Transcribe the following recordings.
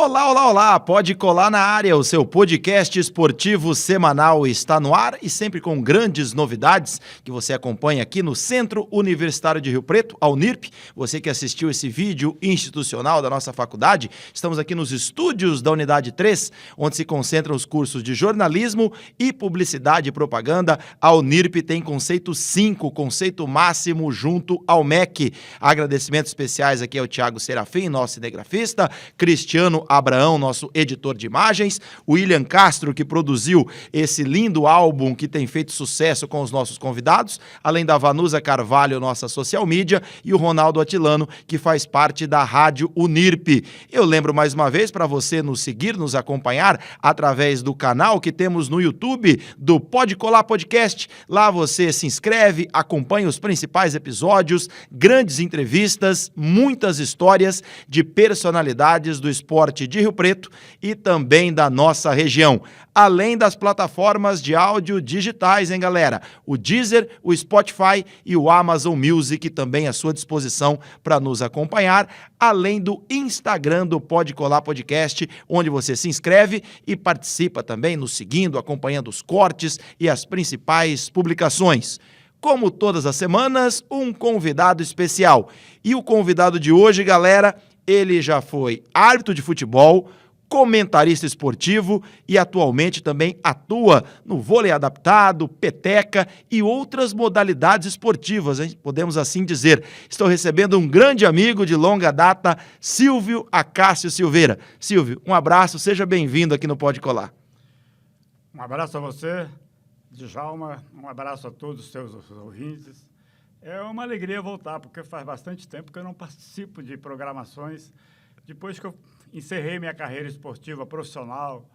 Olá, olá, olá! Pode colar na área, o seu podcast esportivo semanal está no ar e sempre com grandes novidades que você acompanha aqui no Centro Universitário de Rio Preto, a Unirp. Você que assistiu esse vídeo institucional da nossa faculdade, estamos aqui nos estúdios da Unidade 3, onde se concentram os cursos de jornalismo e publicidade e propaganda. A Unirp tem conceito 5, conceito máximo junto ao MEC. Agradecimentos especiais aqui ao Thiago Serafim, nosso cinegrafista, Cristiano Abraão, nosso editor de imagens, o William Castro, que produziu esse lindo álbum que tem feito sucesso com os nossos convidados, além da Vanusa Carvalho, nossa social media, e o Ronaldo Atilano, que faz parte da Rádio Unirp. Eu lembro mais uma vez para você nos seguir, nos acompanhar através do canal que temos no YouTube do Pode Colar Podcast. Lá você se inscreve, acompanha os principais episódios, grandes entrevistas, muitas histórias de personalidades do esporte de Rio Preto e também da nossa região. Além das plataformas de áudio digitais, hein, galera? O Deezer, o Spotify e o Amazon Music também à sua disposição para nos acompanhar, além do Instagram do Pode Colar Podcast, onde você se inscreve e participa também nos seguindo, acompanhando os cortes e as principais publicações. Como todas as semanas, um convidado especial. E o convidado de hoje, galera, ele já foi árbitro de futebol, comentarista esportivo e atualmente também atua no vôlei adaptado, peteca e outras modalidades esportivas, hein? Podemos assim dizer. Estou recebendo um grande amigo de longa data, Silvio Acácio Silveira. Silvio, um abraço, seja bem-vindo aqui no Pode Colar. Um abraço a você, Djalma, um abraço a todos os seus ouvintes. É uma alegria voltar, porque faz bastante tempo que eu não participo de programações. Depois que eu encerrei minha carreira esportiva profissional,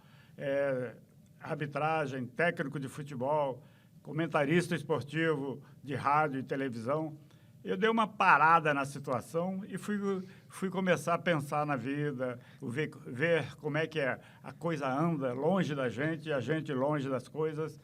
arbitragem, técnico de futebol, comentarista esportivo de rádio e televisão, eu dei uma parada na situação e fui começar a pensar na vida, ver como é que a coisa anda longe da gente e a gente longe das coisas.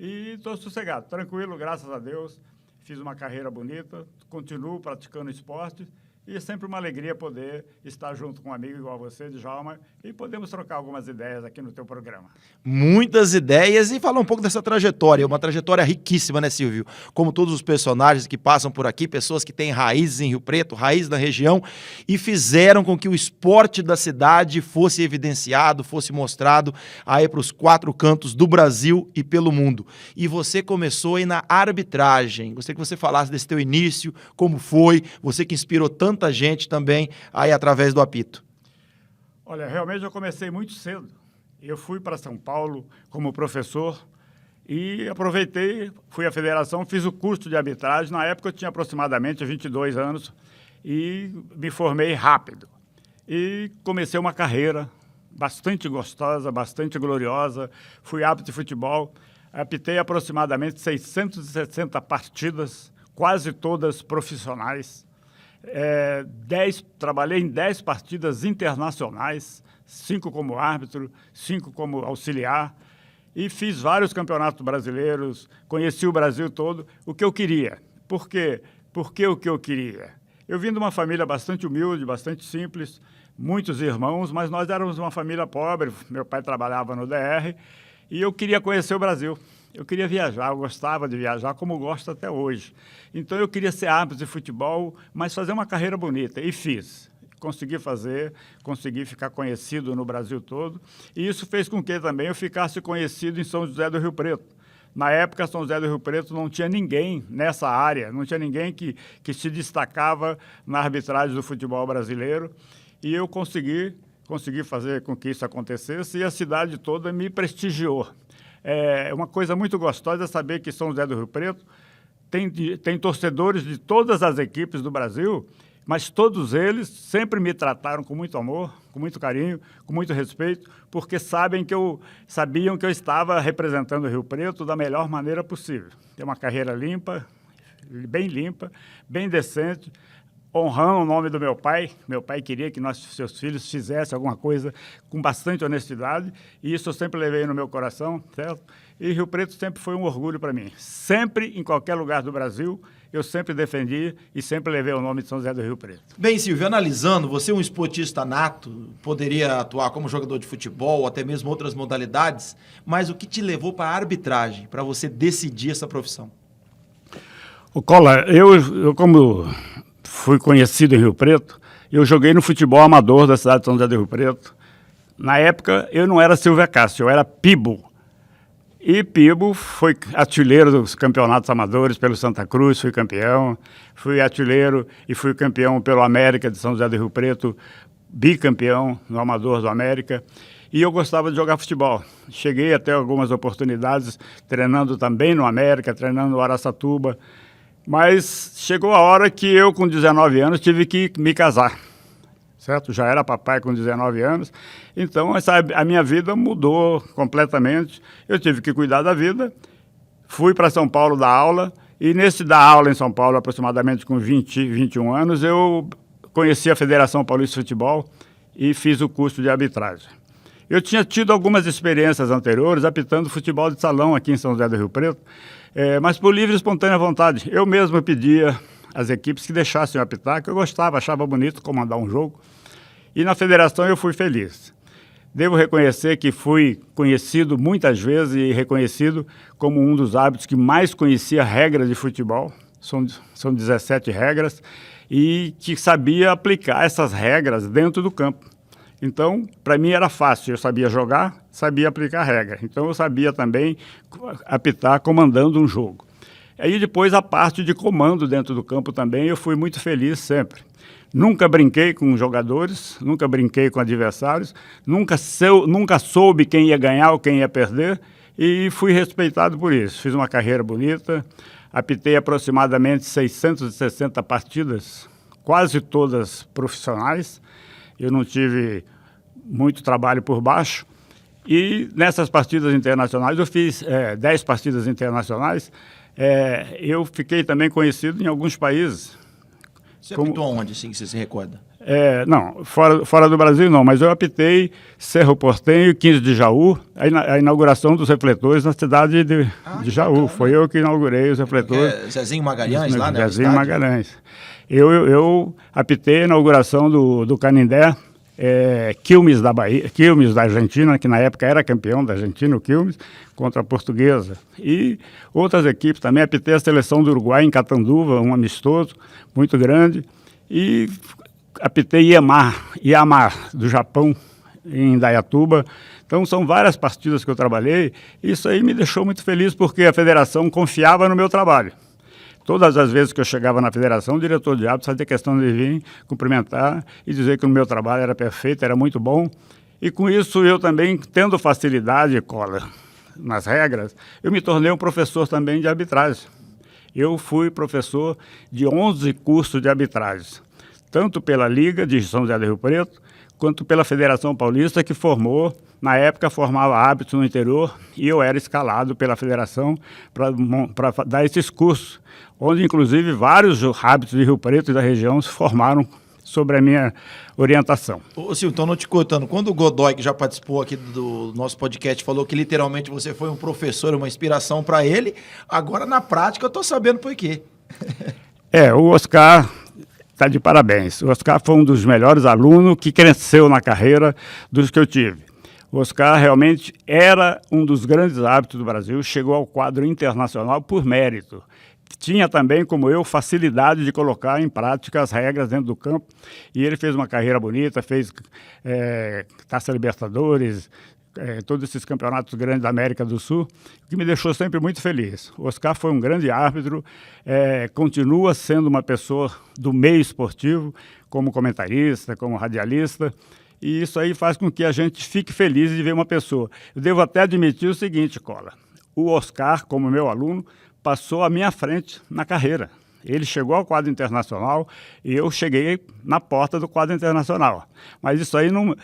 E estou sossegado, tranquilo, graças a Deus. Fiz uma carreira bonita, continuo praticando esporte e é sempre uma alegria poder estar junto com um amigo igual você, Djalma, e podemos trocar algumas ideias aqui no teu programa. Muitas ideias e falar um pouco dessa trajetória, uma trajetória riquíssima, né, Silvio? Como todos os personagens que passam por aqui, pessoas que têm raízes em Rio Preto, raízes na região e fizeram com que o esporte da cidade fosse evidenciado, fosse mostrado aí para os 4 cantos do Brasil e pelo mundo. E você começou aí na arbitragem. Gostaria que você falasse desse teu início, como foi, você que inspirou tanta gente também aí através do apito. Olha, realmente eu comecei muito cedo. Eu fui para São Paulo como professor e aproveitei, fui à federação, fiz o curso de arbitragem. Na época eu tinha aproximadamente 22 anos e me formei rápido. E comecei uma carreira bastante gostosa, bastante gloriosa. Fui árbitro de futebol, apitei aproximadamente 660 partidas, quase todas profissionais. Trabalhei em 10 partidas internacionais, 5 como árbitro, 5 como auxiliar, e fiz vários campeonatos brasileiros, conheci o Brasil todo, o que eu queria. Por quê? Porque o que eu queria? Eu vim de uma família bastante humilde, bastante simples, muitos irmãos, mas nós éramos uma família pobre, meu pai trabalhava no DR, e eu queria conhecer o Brasil. Eu queria viajar, eu gostava de viajar, como gosto até hoje. Então, eu queria ser árbitro de futebol, mas fazer uma carreira bonita, e fiz. Consegui fazer, consegui ficar conhecido no Brasil todo, e isso fez com que também eu ficasse conhecido em São José do Rio Preto. Na época, São José do Rio Preto não tinha ninguém nessa área, não tinha ninguém que se destacava na arbitragem do futebol brasileiro, e eu consegui fazer com que isso acontecesse, e a cidade toda me prestigiou. Uma coisa muito gostosa é saber que São José do Rio Preto tem torcedores de todas as equipes do Brasil, mas todos eles sempre me trataram com muito amor, com muito carinho, com muito respeito, porque sabiam que eu estava representando o Rio Preto da melhor maneira possível. Tem uma carreira limpa, bem decente, honrando o nome do meu pai. Meu pai queria que seus filhos fizessem alguma coisa com bastante honestidade, e isso eu sempre levei no meu coração, certo? E Rio Preto sempre foi um orgulho para mim. Sempre, em qualquer lugar do Brasil, eu sempre defendi e sempre levei o nome de São José do Rio Preto. Bem, Silvio, analisando, você é um esportista nato, poderia atuar como jogador de futebol, ou até mesmo outras modalidades, mas o que te levou para a arbitragem, para você decidir essa profissão? O Cola, eu como fui conhecido em Rio Preto, eu joguei no futebol amador da cidade de São José do Rio Preto. Na época, eu não era Silvio Cássio, eu era Pibo. E Pibo foi artilheiro dos campeonatos amadores pelo Santa Cruz, fui campeão. Fui artilheiro e fui campeão pelo América de São José do Rio Preto, bicampeão no Amador do América. E eu gostava de jogar futebol. Cheguei até algumas oportunidades, treinando também no América, treinando no Araçatuba. Mas chegou a hora que eu, com 19 anos, tive que me casar. Certo? Já era papai com 19 anos, então a minha vida mudou completamente. Eu tive que cuidar da vida, fui para São Paulo dar aula, e nesse dar aula em São Paulo, aproximadamente com 21 anos, eu conheci a Federação Paulista de Futebol e fiz o curso de arbitragem. Eu tinha tido algumas experiências anteriores apitando futebol de salão aqui em São José do Rio Preto, mas por livre e espontânea vontade. Eu mesmo pedia às equipes que deixassem eu apitar, que eu gostava, achava bonito comandar um jogo. E na federação eu fui feliz. Devo reconhecer que fui conhecido muitas vezes e reconhecido como um dos árbitros que mais conhecia regras de futebol. São 17 regras e que sabia aplicar essas regras dentro do campo. Então, para mim era fácil. Eu sabia jogar, sabia aplicar a regra. Então, eu sabia também apitar comandando um jogo. Aí depois a parte de comando dentro do campo também eu fui muito feliz sempre. Nunca brinquei com jogadores, nunca brinquei com adversários, nunca soube quem ia ganhar ou quem ia perder e fui respeitado por isso. Fiz uma carreira bonita, apitei aproximadamente 660 partidas, quase todas profissionais. Eu não tive muito trabalho por baixo. E nessas partidas internacionais, eu fiz 10 partidas internacionais. Eu fiquei também conhecido em alguns países. Você apitou onde, assim, que você se recorda? Não, fora do Brasil não, mas eu apitei Cerro Porteño, 15 de Jaú, a inauguração dos refletores na cidade de Jaú. Bacana. Foi eu que inaugurei os refletores. Zezinho Magalhães lá, né? Zezinho Magalhães. Eu apitei a inauguração do Canindé, Quilmes da Bahia, Quilmes da Argentina, que na época era campeão da Argentina, o Quilmes, contra a Portuguesa. E outras equipes também. Apitei a seleção do Uruguai em Catanduva, um amistoso muito grande. E apitei Iamar do Japão, em Indaiatuba. Então, são várias partidas que eu trabalhei. Isso aí me deixou muito feliz, porque a federação confiava no meu trabalho. Todas as vezes que eu chegava na federação, o diretor de árbitros fazia questão de vir cumprimentar e dizer que o meu trabalho era perfeito, era muito bom. E com isso, eu também, tendo facilidade, Cola, nas regras, eu me tornei um professor também de arbitragem. Eu fui professor de 11 cursos de arbitragem, tanto pela Liga de São José do Rio Preto, quanto pela Federação Paulista, que formou, na época, formava árbitros no interior, e eu era escalado pela federação para dar esses cursos, onde, inclusive, vários árbitros de Rio Preto e da região se formaram sobre a minha orientação. Ô Silvio, então não te cortando, quando o Godoy, que já participou aqui do nosso podcast, falou que literalmente você foi um professor, uma inspiração para ele, agora na prática eu estou sabendo por quê. O Oscar está de parabéns. O Oscar foi um dos melhores alunos que cresceu na carreira dos que eu tive. O Oscar realmente era um dos grandes árbitros do Brasil, chegou ao quadro internacional por mérito. Tinha também, como eu, facilidade de colocar em prática as regras dentro do campo. E ele fez uma carreira bonita, fez Taça Libertadores, todos esses campeonatos grandes da América do Sul, o que me deixou sempre muito feliz. O Oscar foi um grande árbitro, continua sendo uma pessoa do meio esportivo, como comentarista, como radialista, e isso aí faz com que a gente fique feliz de ver uma pessoa. Eu devo até admitir o seguinte, Cola, o Oscar, como meu aluno, passou à minha frente na carreira. Ele chegou ao quadro internacional e eu cheguei na porta do quadro internacional. Mas isso aí não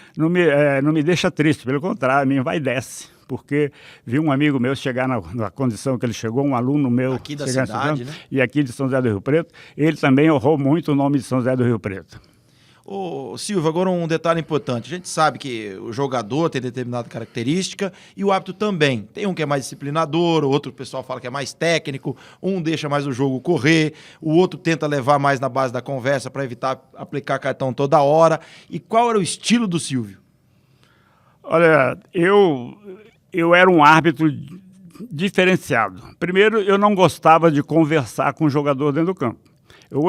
me deixa triste, pelo contrário, me envaidece. Porque vi um amigo meu chegar na condição que ele chegou, um aluno meu aqui da cidade, né? E aqui de São José do Rio Preto, ele também honrou muito o nome de São José do Rio Preto. Ô, Silvio, agora um detalhe importante. A gente sabe que o jogador tem determinada característica e o árbitro também. Tem um que é mais disciplinador, o outro o pessoal fala que é mais técnico, um deixa mais o jogo correr, o outro tenta levar mais na base da conversa para evitar aplicar cartão toda hora. E qual era o estilo do Silvio? Olha, eu era um árbitro diferenciado. Primeiro, eu não gostava de conversar com o jogador dentro do campo. Eu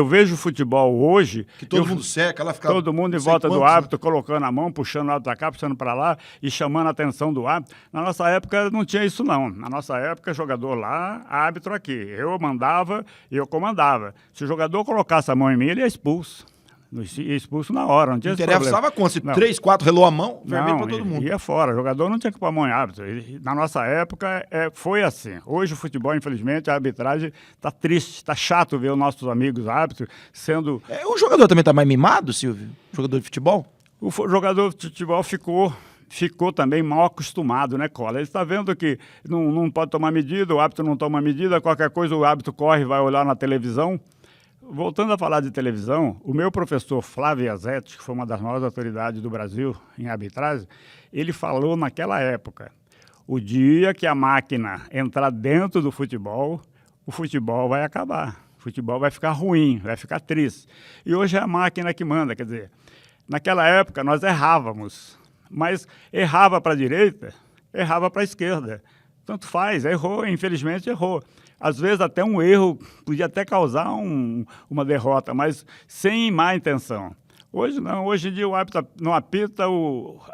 vejo futebol hoje... Que todo mundo seca, ela fica... Todo mundo em volta do árbitro, colocando a mão, puxando o árbitro para cá, puxando para lá e chamando a atenção do árbitro. Na nossa época não tinha isso, não. Na nossa época, jogador lá, árbitro aqui. Eu mandava e eu comandava. Se o jogador colocasse a mão em mim, ele ia expulso. Ia expulso na hora, não tinha esse problema. Interessava quando? Se 3, 4 relou a mão, vermelho para todo mundo. Ia fora. O jogador não tinha que pôr a mão em árbitro. Na nossa época, foi assim. Hoje o futebol, infelizmente, a arbitragem está triste, está chato ver os nossos amigos árbitros sendo... O jogador também está mais mimado, Silvio? O jogador de futebol? O jogador de futebol ficou também mal acostumado, né, Cola? Ele está vendo que não pode tomar medida, o árbitro não toma medida, qualquer coisa o árbitro corre e vai olhar na televisão. Voltando a falar de televisão, o meu professor Flávio Iazetti, que foi uma das maiores autoridades do Brasil em arbitragem, ele falou naquela época, o dia que a máquina entrar dentro do futebol, o futebol vai acabar, o futebol vai ficar ruim, vai ficar triste. E hoje é a máquina que manda, quer dizer, naquela época nós errávamos, mas errava para a direita, errava para a esquerda. Tanto faz, errou, infelizmente errou. Às vezes até um erro podia até causar uma derrota, mas sem má intenção. Hoje não, hoje em dia o árbitro não apita,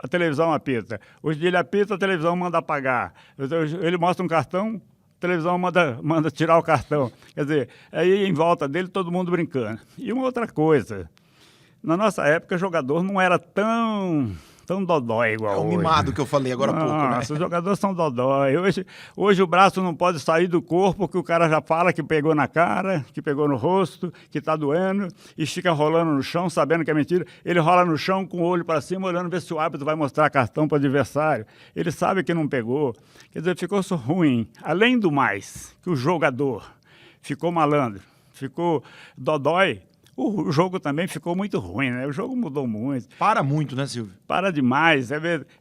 a televisão apita. Hoje em dia ele apita, a televisão manda apagar. Ele mostra um cartão, a televisão manda tirar o cartão. Quer dizer, aí em volta dele todo mundo brincando. E uma outra coisa, na nossa época o jogador não era tão dodói igual hoje. É o mimado que eu falei agora há pouco, né? Os jogadores são dodói. Hoje o braço não pode sair do corpo, porque o cara já fala que pegou na cara, que pegou no rosto, que está doendo, e fica rolando no chão, sabendo que é mentira. Ele rola no chão com o olho para cima, olhando ver se o árbitro vai mostrar cartão para o adversário. Ele sabe que não pegou. Quer dizer, ficou ruim. Além do mais, que o jogador ficou malandro, ficou dodói, o jogo também ficou muito ruim, né? O jogo mudou muito. Para muito, né, Silvio? Para demais.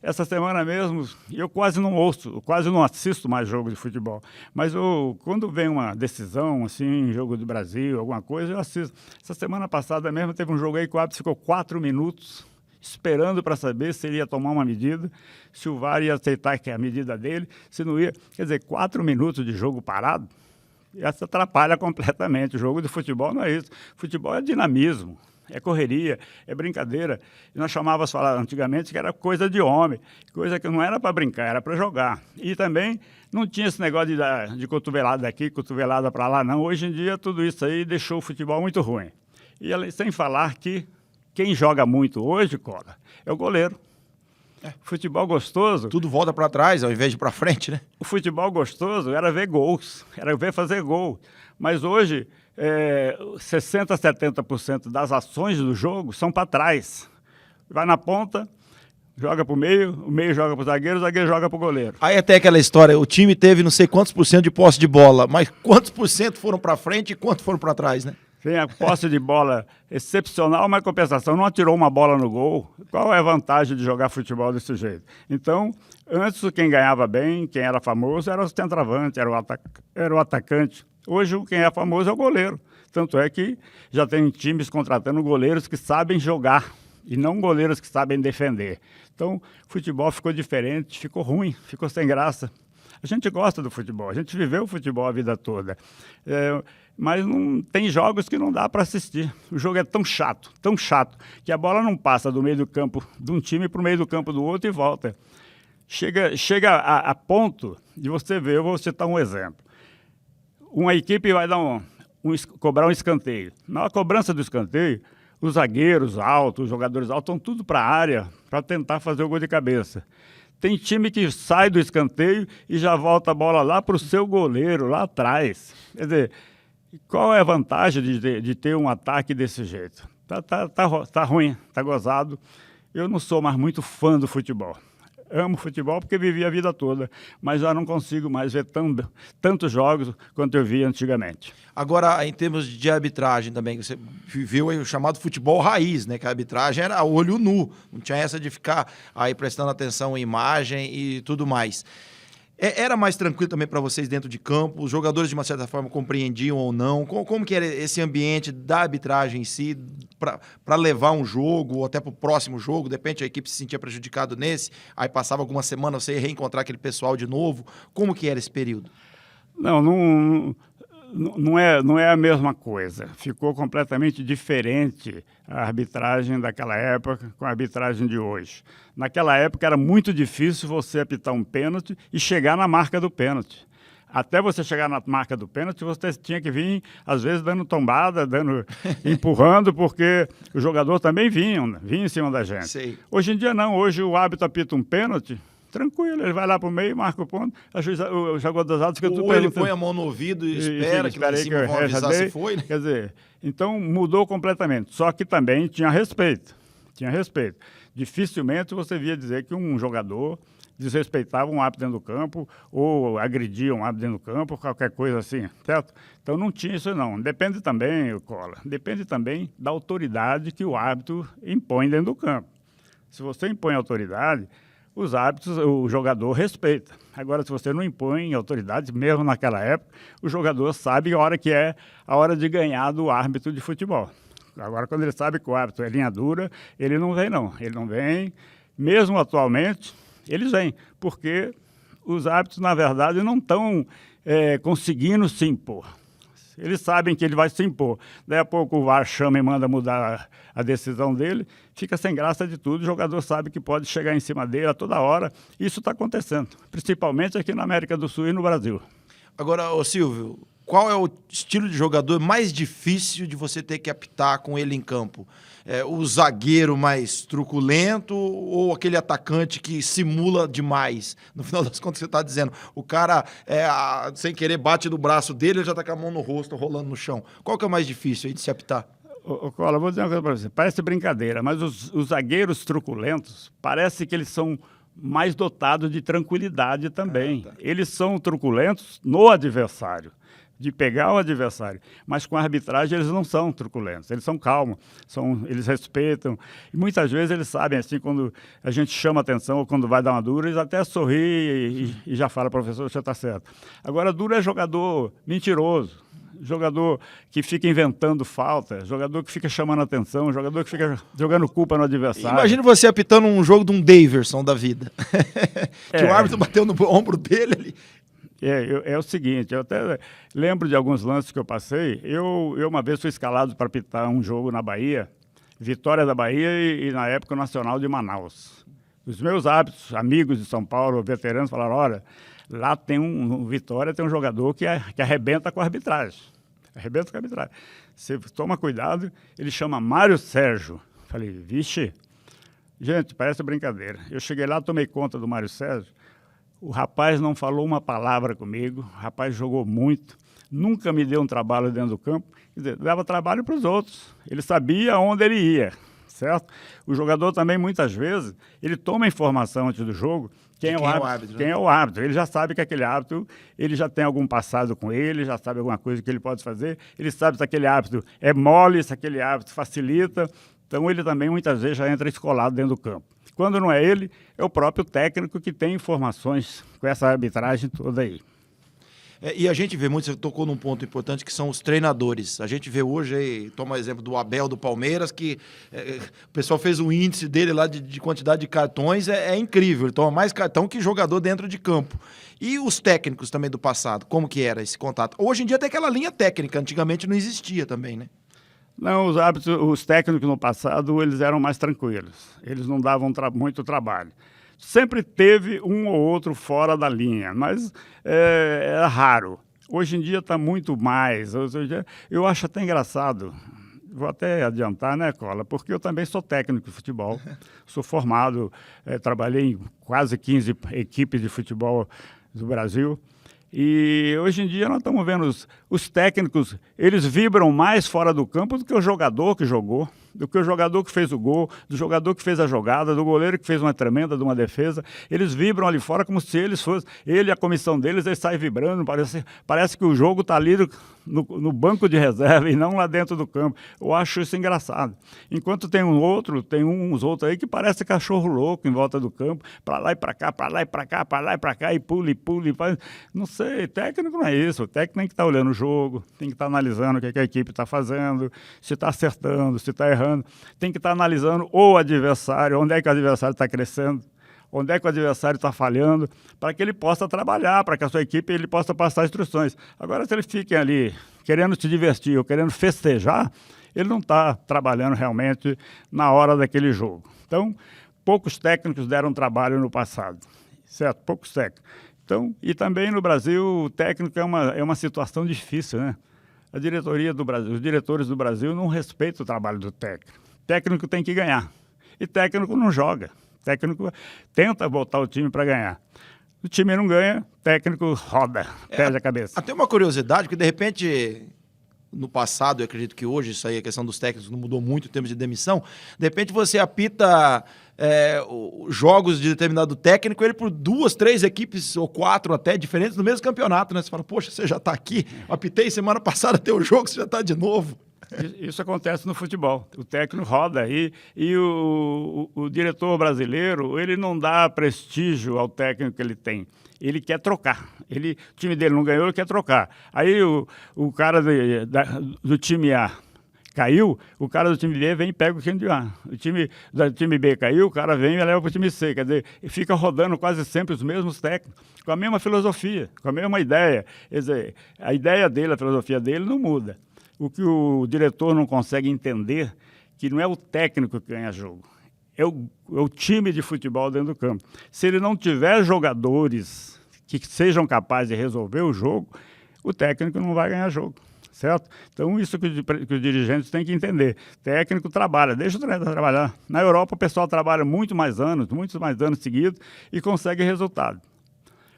Essa semana mesmo, eu quase não assisto mais jogo de futebol. Mas quando vem uma decisão, assim, jogo do Brasil, alguma coisa, eu assisto. Essa semana passada mesmo teve um jogo aí que o árbitro ficou 4 minutos esperando para saber se ele ia tomar uma medida, se o VAR ia aceitar que é a medida dele, se não ia. Quer dizer, 4 minutos de jogo parado, isso atrapalha completamente. O jogo de futebol não é isso. Futebol é dinamismo, é correria, é brincadeira. E nós chamávamos falar antigamente que era coisa de homem, coisa que não era para brincar, era para jogar. E também não tinha esse negócio de cotovelada daqui, cotovelada para lá, não. Hoje em dia tudo isso aí deixou o futebol muito ruim. E sem falar que quem joga muito hoje, Cola, é o goleiro. Futebol gostoso... Tudo volta para trás ao invés de para frente, né? O futebol gostoso era ver gols, era ver fazer gol. Mas hoje, 60%, 70% das ações do jogo são para trás. Vai na ponta, joga para o meio joga para o zagueiro joga para o goleiro. Aí até aquela história, o time teve não sei quantos % de posse de bola, mas quantos % foram para frente e quantos foram para trás, né? Tem a posse de bola excepcional, mas compensação não atirou uma bola no gol. Qual é a vantagem de jogar futebol desse jeito? Então, antes quem ganhava bem, quem era famoso, era o centroavante, era o atacante. Hoje quem é famoso é o goleiro. Tanto é que já tem times contratando goleiros que sabem jogar e não goleiros que sabem defender. Então, o futebol ficou diferente, ficou ruim, ficou sem graça. A gente gosta do futebol, a gente viveu o futebol a vida toda. Mas não tem jogos que não dá para assistir. O jogo é tão chato, que a bola não passa do meio do campo de um time para o meio do campo do outro e volta. Chega a ponto de você ver, eu vou citar um exemplo. Uma equipe vai dar cobrar um escanteio. Na cobrança do escanteio, os zagueiros altos, os jogadores altos, estão tudo para a área para tentar fazer o gol de cabeça. Tem time que sai do escanteio e já volta a bola lá para o seu goleiro, lá atrás. Quer dizer, qual é a vantagem de ter um ataque desse jeito? Tá ruim, tá gozado. Eu não sou mais muito fã do futebol. Amo futebol porque vivi a vida toda, mas já não consigo mais ver tantos jogos quanto eu via antigamente. Agora, em termos de arbitragem também, você viveu aí o chamado futebol raiz, né? Que a arbitragem era olho nu, não tinha essa de ficar aí prestando atenção em imagem e tudo mais. Era mais tranquilo também para vocês dentro de campo? Os jogadores, de uma certa forma, compreendiam ou não? Como que era esse ambiente da arbitragem em si para levar um jogo ou até para o próximo jogo? De repente a equipe se sentia prejudicada nesse, aí passava algumas semanas, você ia reencontrar aquele pessoal de novo. Como que era esse período? Não é a mesma coisa. Ficou completamente diferente a arbitragem daquela época com a arbitragem de hoje. Naquela época era muito difícil você apitar um pênalti e chegar na marca do pênalti. Até você chegar na marca do pênalti, você tinha que vir, às vezes, dando tombada, empurrando, porque o jogador também vinha em cima da gente. Sei. Hoje em dia não. Hoje o árbitro apita um pênalti, tranquilo, ele vai lá para o meio, marca o ponto, o jogador das altas fica tudo ou ele põe a mão no ouvido e espera que lá em cima vão avisar se foi, né? Quer dizer, então mudou completamente. Só que também tinha respeito. Dificilmente você via dizer que um jogador desrespeitava um árbitro dentro do campo ou agredia um árbitro dentro do campo, qualquer coisa assim, certo? Então não tinha isso não. Depende também, Cola, depende também da autoridade que o árbitro impõe dentro do campo. Se você impõe autoridade, os árbitros, o jogador respeita. Agora, se você não impõe autoridade, mesmo naquela época, o jogador sabe a hora que é a hora de ganhar do árbitro de futebol. Agora, quando ele sabe que o árbitro é linha dura, ele não vem, não. Ele não vem. Mesmo atualmente, eles vêm, porque os árbitros, na verdade, não estão conseguindo se impor. Eles sabem que ele vai se impor. Daí a pouco o VAR chama e manda mudar a decisão dele, fica sem graça de tudo. O jogador sabe que pode chegar em cima dele a toda hora. Isso está acontecendo, principalmente aqui na América do Sul e no Brasil. Agora, ô Silvio, qual é o estilo de jogador mais difícil de você ter que apitar com ele em campo? O zagueiro mais truculento ou aquele atacante que simula demais? No final das contas, você está dizendo, o cara, sem querer, bate no braço dele, ele já está com a mão no rosto, rolando no chão. Qual que é o mais difícil aí de se apitar? Cola, vou dizer uma coisa para você. Parece brincadeira, mas os zagueiros truculentos, parece que eles são mais dotados de tranquilidade também. Tá. Eles são truculentos no adversário, de pegar o adversário. Mas com a arbitragem eles não são truculentos, eles são calmos, eles respeitam. E muitas vezes eles sabem, assim, quando a gente chama atenção ou quando vai dar uma dura, eles até sorriem e já falam, professor, você está certo. Agora, duro é jogador mentiroso, jogador que fica inventando falta, jogador que fica chamando atenção, jogador que fica jogando culpa no adversário. Imagina você apitando um jogo de um Daverson da vida. Que o árbitro bateu no ombro dele ali. É o seguinte, eu até lembro de alguns lances que eu passei. Eu uma vez fui escalado para apitar um jogo na Bahia, Vitória da Bahia e na época o Nacional de Manaus. Os meus árbitros, amigos de São Paulo, veteranos, falaram, olha, lá tem Vitória tem um jogador que arrebenta com a arbitragem. Arrebenta com a arbitragem. Você toma cuidado, ele chama Mário Sérgio. Falei, vixe, gente, parece brincadeira. Eu cheguei lá, tomei conta do Mário Sérgio. O rapaz não falou uma palavra comigo, o rapaz jogou muito, nunca me deu um trabalho dentro do campo, quer dizer, dava trabalho para os outros. Ele sabia onde ele ia, certo? O jogador também, muitas vezes, ele toma informação antes do jogo, quem é o árbitro. Ele já sabe que aquele árbitro, ele já tem algum passado com ele, já sabe alguma coisa que ele pode fazer, ele sabe se aquele árbitro é mole, se aquele árbitro facilita. Então, ele também, muitas vezes, já entra escolado dentro do campo. Quando não é ele, é o próprio técnico que tem informações com essa arbitragem toda aí. E a gente vê muito, você tocou num ponto importante, que são os treinadores. A gente vê hoje, aí, toma o exemplo do Abel, do Palmeiras, que o pessoal fez um índice dele lá de quantidade de cartões, é incrível. Ele toma mais cartão que jogador dentro de campo. E os técnicos também do passado, como que era esse contato? Hoje em dia tem aquela linha técnica, antigamente não existia também, né? Não, os técnicos no passado, eles eram mais tranquilos. Eles não davam muito trabalho. Sempre teve um ou outro fora da linha, mas era raro. Hoje em dia está muito mais. Eu acho até engraçado, vou até adiantar, né, Cola? Porque eu também sou técnico de futebol, sou formado, trabalhei em quase 15 equipes de futebol do Brasil. E hoje em dia nós estamos vendo os técnicos, eles vibram mais fora do campo do que o jogador que jogou. do que o jogador que fez o gol, do jogador que fez a jogada, do goleiro que fez uma tremenda de uma defesa. Eles vibram ali fora como se eles fossem, ele e a comissão deles, eles saem vibrando, parece que o jogo está ali no banco de reserva e não lá dentro do campo. Eu acho isso engraçado. Enquanto tem uns outros aí que parece cachorro louco em volta do campo, para lá e para cá, para lá e para cá, para lá e para cá, e pula, faz. Não sei, técnico não é isso. O técnico tem que estar olhando o jogo, tem que estar analisando o que a equipe está fazendo, se está acertando, se está errando. Tem que estar analisando o adversário, onde é que o adversário está crescendo, onde é que o adversário está falhando, para que ele possa trabalhar, para que a sua equipe ele possa passar instruções. Agora, se ele fica ali querendo se divertir ou querendo festejar, ele não está trabalhando realmente na hora daquele jogo. Então, poucos técnicos deram trabalho no passado, certo? Poucos técnicos. Então, e também no Brasil, o técnico é uma situação difícil, né? A diretoria do Brasil, os diretores do Brasil não respeitam o trabalho do técnico. O técnico tem que ganhar. E técnico não joga. O técnico tenta botar o time para ganhar. O time não ganha, o técnico roda, perde a cabeça. Até uma curiosidade, que de repente, no passado, eu acredito que hoje, isso aí, a questão dos técnicos não mudou muito em termos de demissão, de repente você apita jogos de determinado técnico, ele por 2, 3 equipes, ou 4 até, diferentes no mesmo campeonato, né? Você fala, poxa, você já está aqui, apitei semana passada teu jogo, você já está de novo. Isso acontece no futebol. O técnico roda aí e o diretor brasileiro, ele não dá prestígio ao técnico que ele tem. Ele quer trocar. O time dele não ganhou, ele quer trocar. Aí o cara do time A caiu, o cara do time B vem e pega o time A. O time B caiu, o cara vem e leva para o time C. Quer dizer, fica rodando quase sempre os mesmos técnicos, com a mesma filosofia, com a mesma ideia. Quer dizer, a ideia dele, a filosofia dele não muda. O que o diretor não consegue entender, que não é o técnico que ganha jogo, é o time de futebol dentro do campo. Se ele não tiver jogadores que sejam capazes de resolver o jogo, o técnico não vai ganhar jogo, certo? Então, isso que os dirigentes têm que entender. O técnico trabalha, deixa o treinador trabalhar. Na Europa, o pessoal trabalha muitos mais anos seguidos e consegue resultado.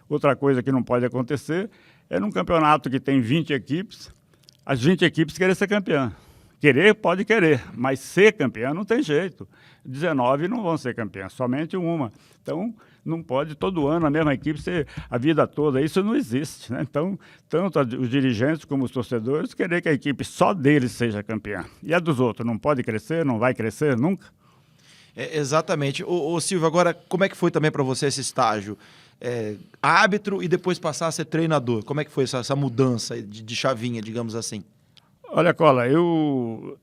Outra coisa que não pode acontecer é num campeonato que tem 20 equipes, as 20 equipes querem ser campeã. Querer, pode querer, mas ser campeã não tem jeito. 19 não vão ser campeãs, somente uma. Então, não pode todo ano a mesma equipe ser a vida toda. Isso não existe, né? Então, tanto os dirigentes como os torcedores querem que a equipe só deles seja campeã. E a dos outros não pode crescer, não vai crescer nunca. Exatamente. Ô Silvio, agora, como é que foi também para você esse estágio? Árbitro e depois passar a ser treinador. Como é que foi essa mudança de chavinha, digamos assim? Olha, Cola, eu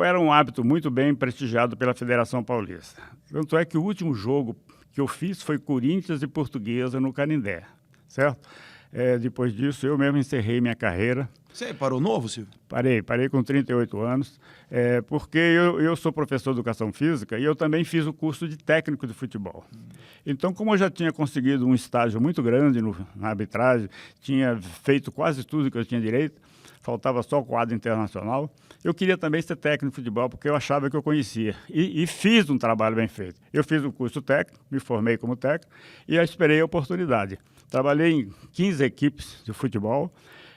era um árbitro muito bem prestigiado pela Federação Paulista. Tanto é que o último jogo que eu fiz foi Corinthians e Portuguesa no Canindé, certo? Depois disso, eu mesmo encerrei minha carreira. Você parou novo, Silvio? Parei com 38 anos, porque eu sou professor de Educação Física e eu também fiz o curso de técnico de futebol. Então, como eu já tinha conseguido um estágio muito grande na arbitragem, tinha feito quase tudo que eu tinha direito, faltava só o quadro internacional, eu queria também ser técnico de futebol, porque eu achava que eu conhecia. E fiz um trabalho bem feito. Eu fiz um curso técnico, me formei como técnico e esperei a oportunidade. Trabalhei em 15 equipes de futebol,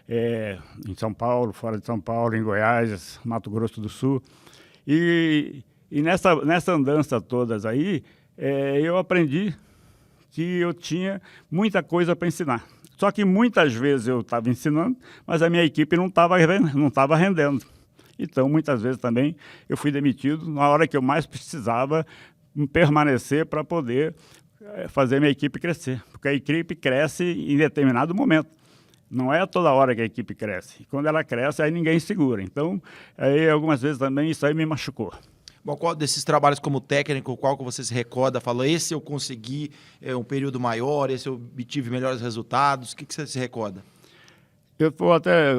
em São Paulo, fora de São Paulo, em Goiás, Mato Grosso do Sul. E nessa andança todas aí, eu aprendi que eu tinha muita coisa para ensinar. Só que muitas vezes eu estava ensinando, mas a minha equipe não estava rendendo. Então, muitas vezes também eu fui demitido na hora que eu mais precisava permanecer para poder fazer minha equipe crescer. Porque a equipe cresce em determinado momento. Não é toda hora que a equipe cresce. E quando ela cresce, aí ninguém segura. Então, aí, algumas vezes também isso aí me machucou. Bom, qual desses trabalhos como técnico, qual que você se recorda? Fala, esse eu consegui um período maior, esse eu obtive melhores resultados. O que você se recorda? Eu vou até,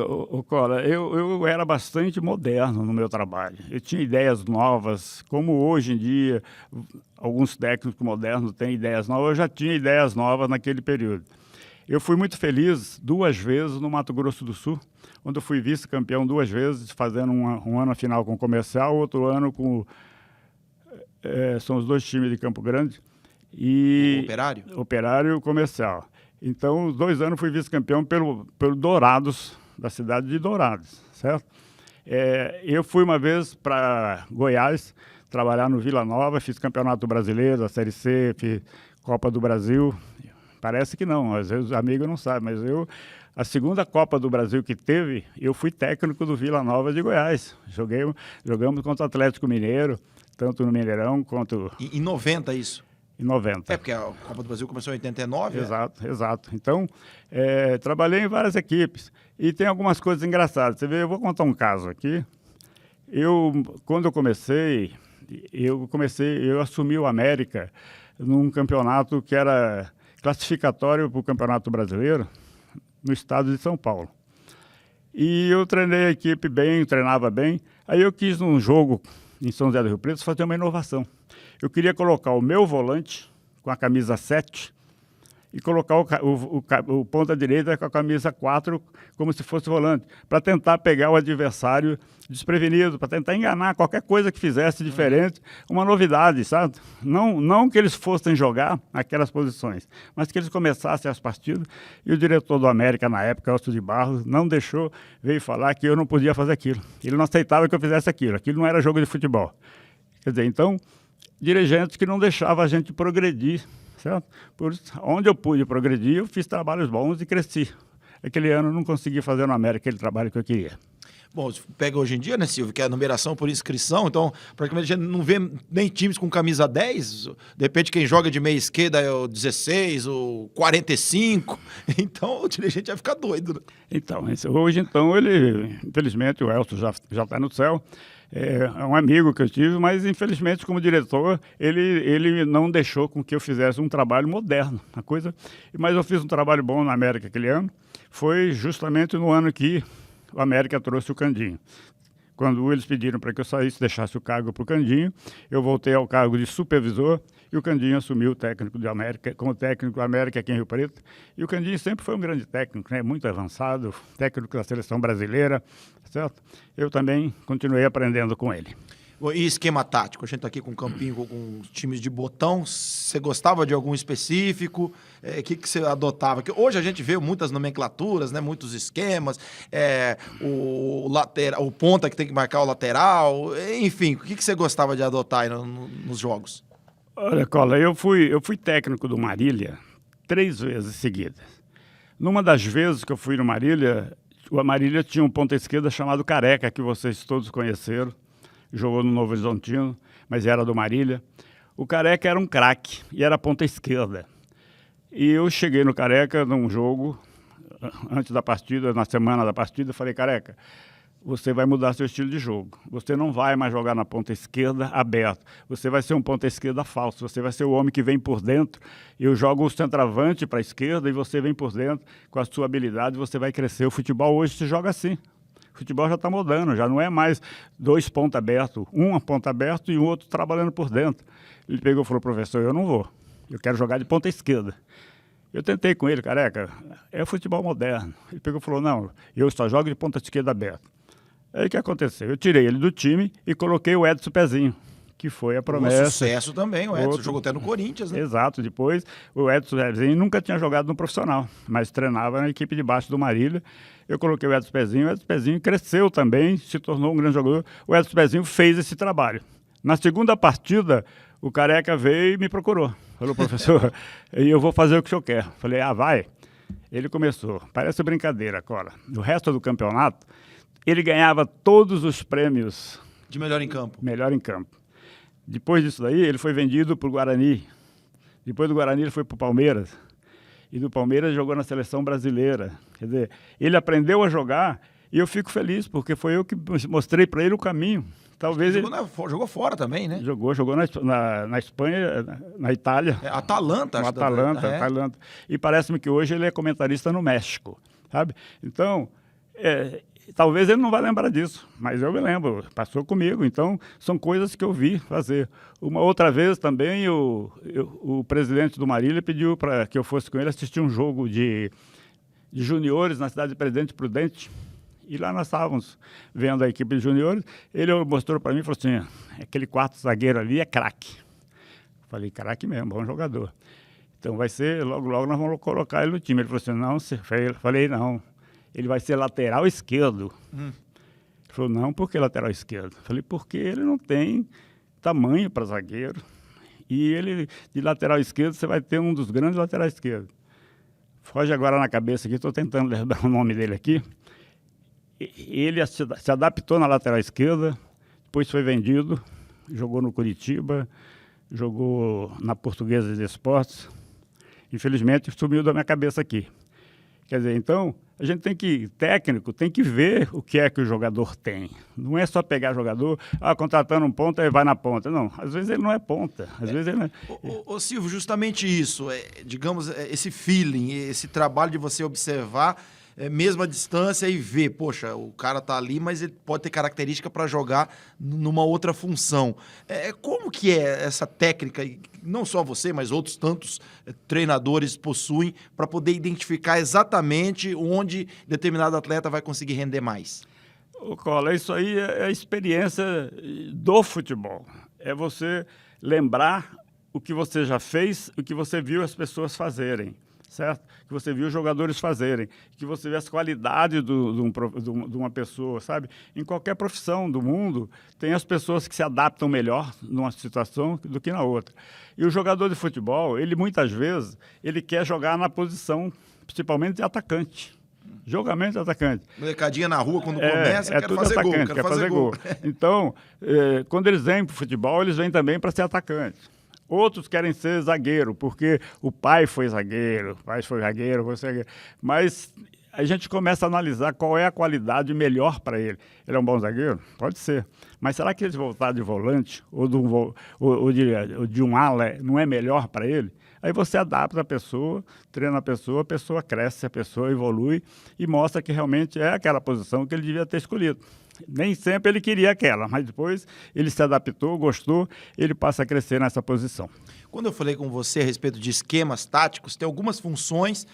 Cora, eu era bastante moderno no meu trabalho. Eu tinha ideias novas, como hoje em dia alguns técnicos modernos têm ideias novas. Eu já tinha ideias novas naquele período. Eu fui muito feliz 2 vezes no Mato Grosso do Sul, onde eu fui vice-campeão 2 vezes, fazendo um ano a final com o Comercial, outro ano com... são os 2 times de Campo Grande. E o Operário? Operário e o Comercial. Então, os 2 anos fui vice-campeão pelo Dourados, da cidade de Dourados, certo? Eu fui uma vez para Goiás, trabalhar no Vila Nova, fiz Campeonato Brasileiro, a Série C, fiz Copa do Brasil. Parece que não, às vezes os amigos não sabem, mas a segunda Copa do Brasil que teve, eu fui técnico do Vila Nova de Goiás. Jogamos contra o Atlético Mineiro, tanto no Mineirão quanto... Em 90 isso? Em 90. É, porque a Copa do Brasil começou em 89. Exato. Então, trabalhei em várias equipes. E tem algumas coisas engraçadas. Você vê, eu vou contar um caso aqui. Quando eu comecei, eu assumi o América num campeonato que era classificatório para o Campeonato Brasileiro, no estado de São Paulo. E eu treinei a equipe bem, treinava bem. Aí eu quis, num jogo em São José do Rio Preto, fazer uma inovação. Eu queria colocar o meu volante com a camisa 7 e colocar o ponta direita com a camisa 4 como se fosse volante, para tentar pegar o adversário desprevenido, para tentar enganar qualquer coisa que fizesse diferente, uma novidade, sabe? Não que eles fossem jogar aquelas posições, mas que eles começassem as partidas. E o diretor do América, na época, Elcio de Barros, não deixou, veio falar que eu não podia fazer aquilo. Ele não aceitava que eu fizesse aquilo. Aquilo não era jogo de futebol. Quer dizer, então, dirigentes que não deixavam a gente progredir, certo? Por isso, onde eu pude progredir, eu fiz trabalhos bons e cresci. Aquele ano eu não consegui fazer no América aquele trabalho que eu queria. Bom, pega hoje em dia, né, Silvio, que é a numeração por inscrição, então praticamente a gente não vê nem times com camisa 10, de repente quem joga de meia esquerda é o 16, o 45, então o dirigente vai ficar doido, né? Então, hoje, infelizmente, o Elcio já está no céu, é um amigo que eu tive, mas infelizmente como diretor, ele não deixou com que eu fizesse um trabalho moderno, mas eu fiz um trabalho bom na América aquele ano, foi justamente no ano que o América trouxe o Candinho. Quando eles pediram para que eu saísse, deixasse o cargo para o Candinho, eu voltei ao cargo de supervisor e o Candinho assumiu o técnico do América, como técnico do América aqui em Rio Preto. E o Candinho sempre foi um grande técnico, né? Muito avançado, técnico da seleção brasileira, certo? Eu também continuei aprendendo com ele. E esquema tático? A gente está aqui com um campinho com times de botão. Você gostava de algum específico? O que você adotava? Que hoje a gente vê muitas nomenclaturas, né? Muitos esquemas. O ponta que tem que marcar o lateral. Enfim, o que você gostava de adotar aí nos jogos? Olha, Cola, eu fui técnico do Marília 3 vezes seguidas. Numa das vezes que eu fui no Marília, o Marília tinha um ponta esquerda chamado Careca, que vocês todos conheceram. Jogou no Novo Horizontino, mas era do Marília. O Careca era um craque e era ponta esquerda. E eu cheguei no Careca num jogo, antes da partida, na semana da partida, falei, Careca, você vai mudar seu estilo de jogo. Você não vai mais jogar na ponta esquerda aberto. Você vai ser um ponta esquerda falso. Você vai ser o homem que vem por dentro. Eu jogo o centroavante para a esquerda e você vem por dentro. Com a sua habilidade, você vai crescer. O futebol hoje se joga assim. O futebol já está mudando, já não é mais 2 pontos abertos, um ponta aberto e o outro trabalhando por dentro. Ele pegou e falou, professor, eu não vou, eu quero jogar de ponta esquerda. Eu tentei com ele, Careca, é futebol moderno. Ele pegou e falou, não, eu só jogo de ponta esquerda aberta. Aí o que aconteceu? Eu tirei ele do time e coloquei o Edson Pezinho, que foi a promessa. Um sucesso também, o Edson jogou até no Corinthians, né? Exato, depois o Edson Pezinho nunca tinha jogado no profissional, mas treinava na equipe de baixo do Marília. Eu coloquei o Edson Pezinho cresceu também, se tornou um grande jogador. O Edson Pezinho fez esse trabalho. Na segunda partida, o Careca veio e me procurou. Falou, professor, eu vou fazer o que o senhor quer. Falei, vai. Ele começou, parece brincadeira, Cora. O resto do campeonato, ele ganhava todos os prêmios. De melhor em campo. Melhor em campo. Depois disso daí, ele foi vendido para o Guarani. Depois do Guarani, ele foi para o Palmeiras. E do Palmeiras jogou na seleção brasileira. Quer dizer, ele aprendeu a jogar e eu fico feliz, porque foi eu que mostrei para ele o caminho. Talvez jogou fora também, né? Jogou na Espanha, na Itália. Atalanta, acho que Atalanta. E parece-me que hoje ele é comentarista no México, sabe? Então, talvez ele não vá lembrar disso, mas eu me lembro, passou comigo. Então, são coisas que eu vi fazer. Uma outra vez também, o presidente do Marília pediu para que eu fosse com ele assistir um jogo de juniores na cidade de Presidente Prudente. E lá nós estávamos vendo a equipe de juniores. Ele mostrou para mim e falou assim, aquele quarto zagueiro ali é craque. Falei, craque mesmo, bom jogador. Então vai ser, logo nós vamos colocar ele no time. Ele falou assim, não, falei, não. Ele vai ser lateral esquerdo. Ele falou, não, por que lateral esquerdo? Eu falei, porque ele não tem tamanho para zagueiro. E ele, de lateral esquerdo, você vai ter um dos grandes laterais esquerdos. Foge agora na cabeça aqui, estou tentando lembrar o nome dele aqui. Ele se adaptou na lateral esquerda, depois foi vendido, jogou no Curitiba, jogou na Portuguesa de Esportes. Infelizmente, sumiu da minha cabeça aqui. Quer dizer, então, a gente técnico, tem que ver o que é que o jogador tem. Não é só pegar jogador, contratando um ponta e vai na ponta. Não, às vezes ele não é ponta. Às vezes ele não é... Ô Silvio, justamente isso, digamos, esse feeling, esse trabalho de você observar, mesmo a distância e ver, poxa, o cara tá ali, mas ele pode ter característica para jogar numa outra função. Como que é essa técnica, não só você, mas outros tantos treinadores possuem, para poder identificar exatamente onde determinado atleta vai conseguir render mais? Ô, Cola, isso aí é a experiência do futebol. É você lembrar o que você já fez, o que você viu as pessoas fazerem. Certo? Que você viu os jogadores fazerem, que você vê as qualidades de uma pessoa, sabe? Em qualquer profissão do mundo, tem as pessoas que se adaptam melhor numa situação do que na outra. E o jogador de futebol, ele muitas vezes, ele quer jogar na posição, principalmente de atacante. Jogamento de atacante. Molecadinha na rua, quando começa, quer fazer atacante, gol, quer fazer gol. Então, quando eles vêm para o futebol, eles vêm também para ser atacante. Outros querem ser zagueiro, porque o pai foi zagueiro, Mas a gente começa a analisar qual é a qualidade melhor para ele. Ele é um bom zagueiro? Pode ser. Mas será que ele voltar de volante ou de um ala não é melhor para ele? Aí você adapta a pessoa, treina a pessoa cresce, a pessoa evolui e mostra que realmente é aquela posição que ele devia ter escolhido. Nem sempre ele queria aquela, mas depois ele se adaptou, gostou, ele passa a crescer nessa posição. Quando eu falei com você a respeito de esquemas táticos, tem algumas funções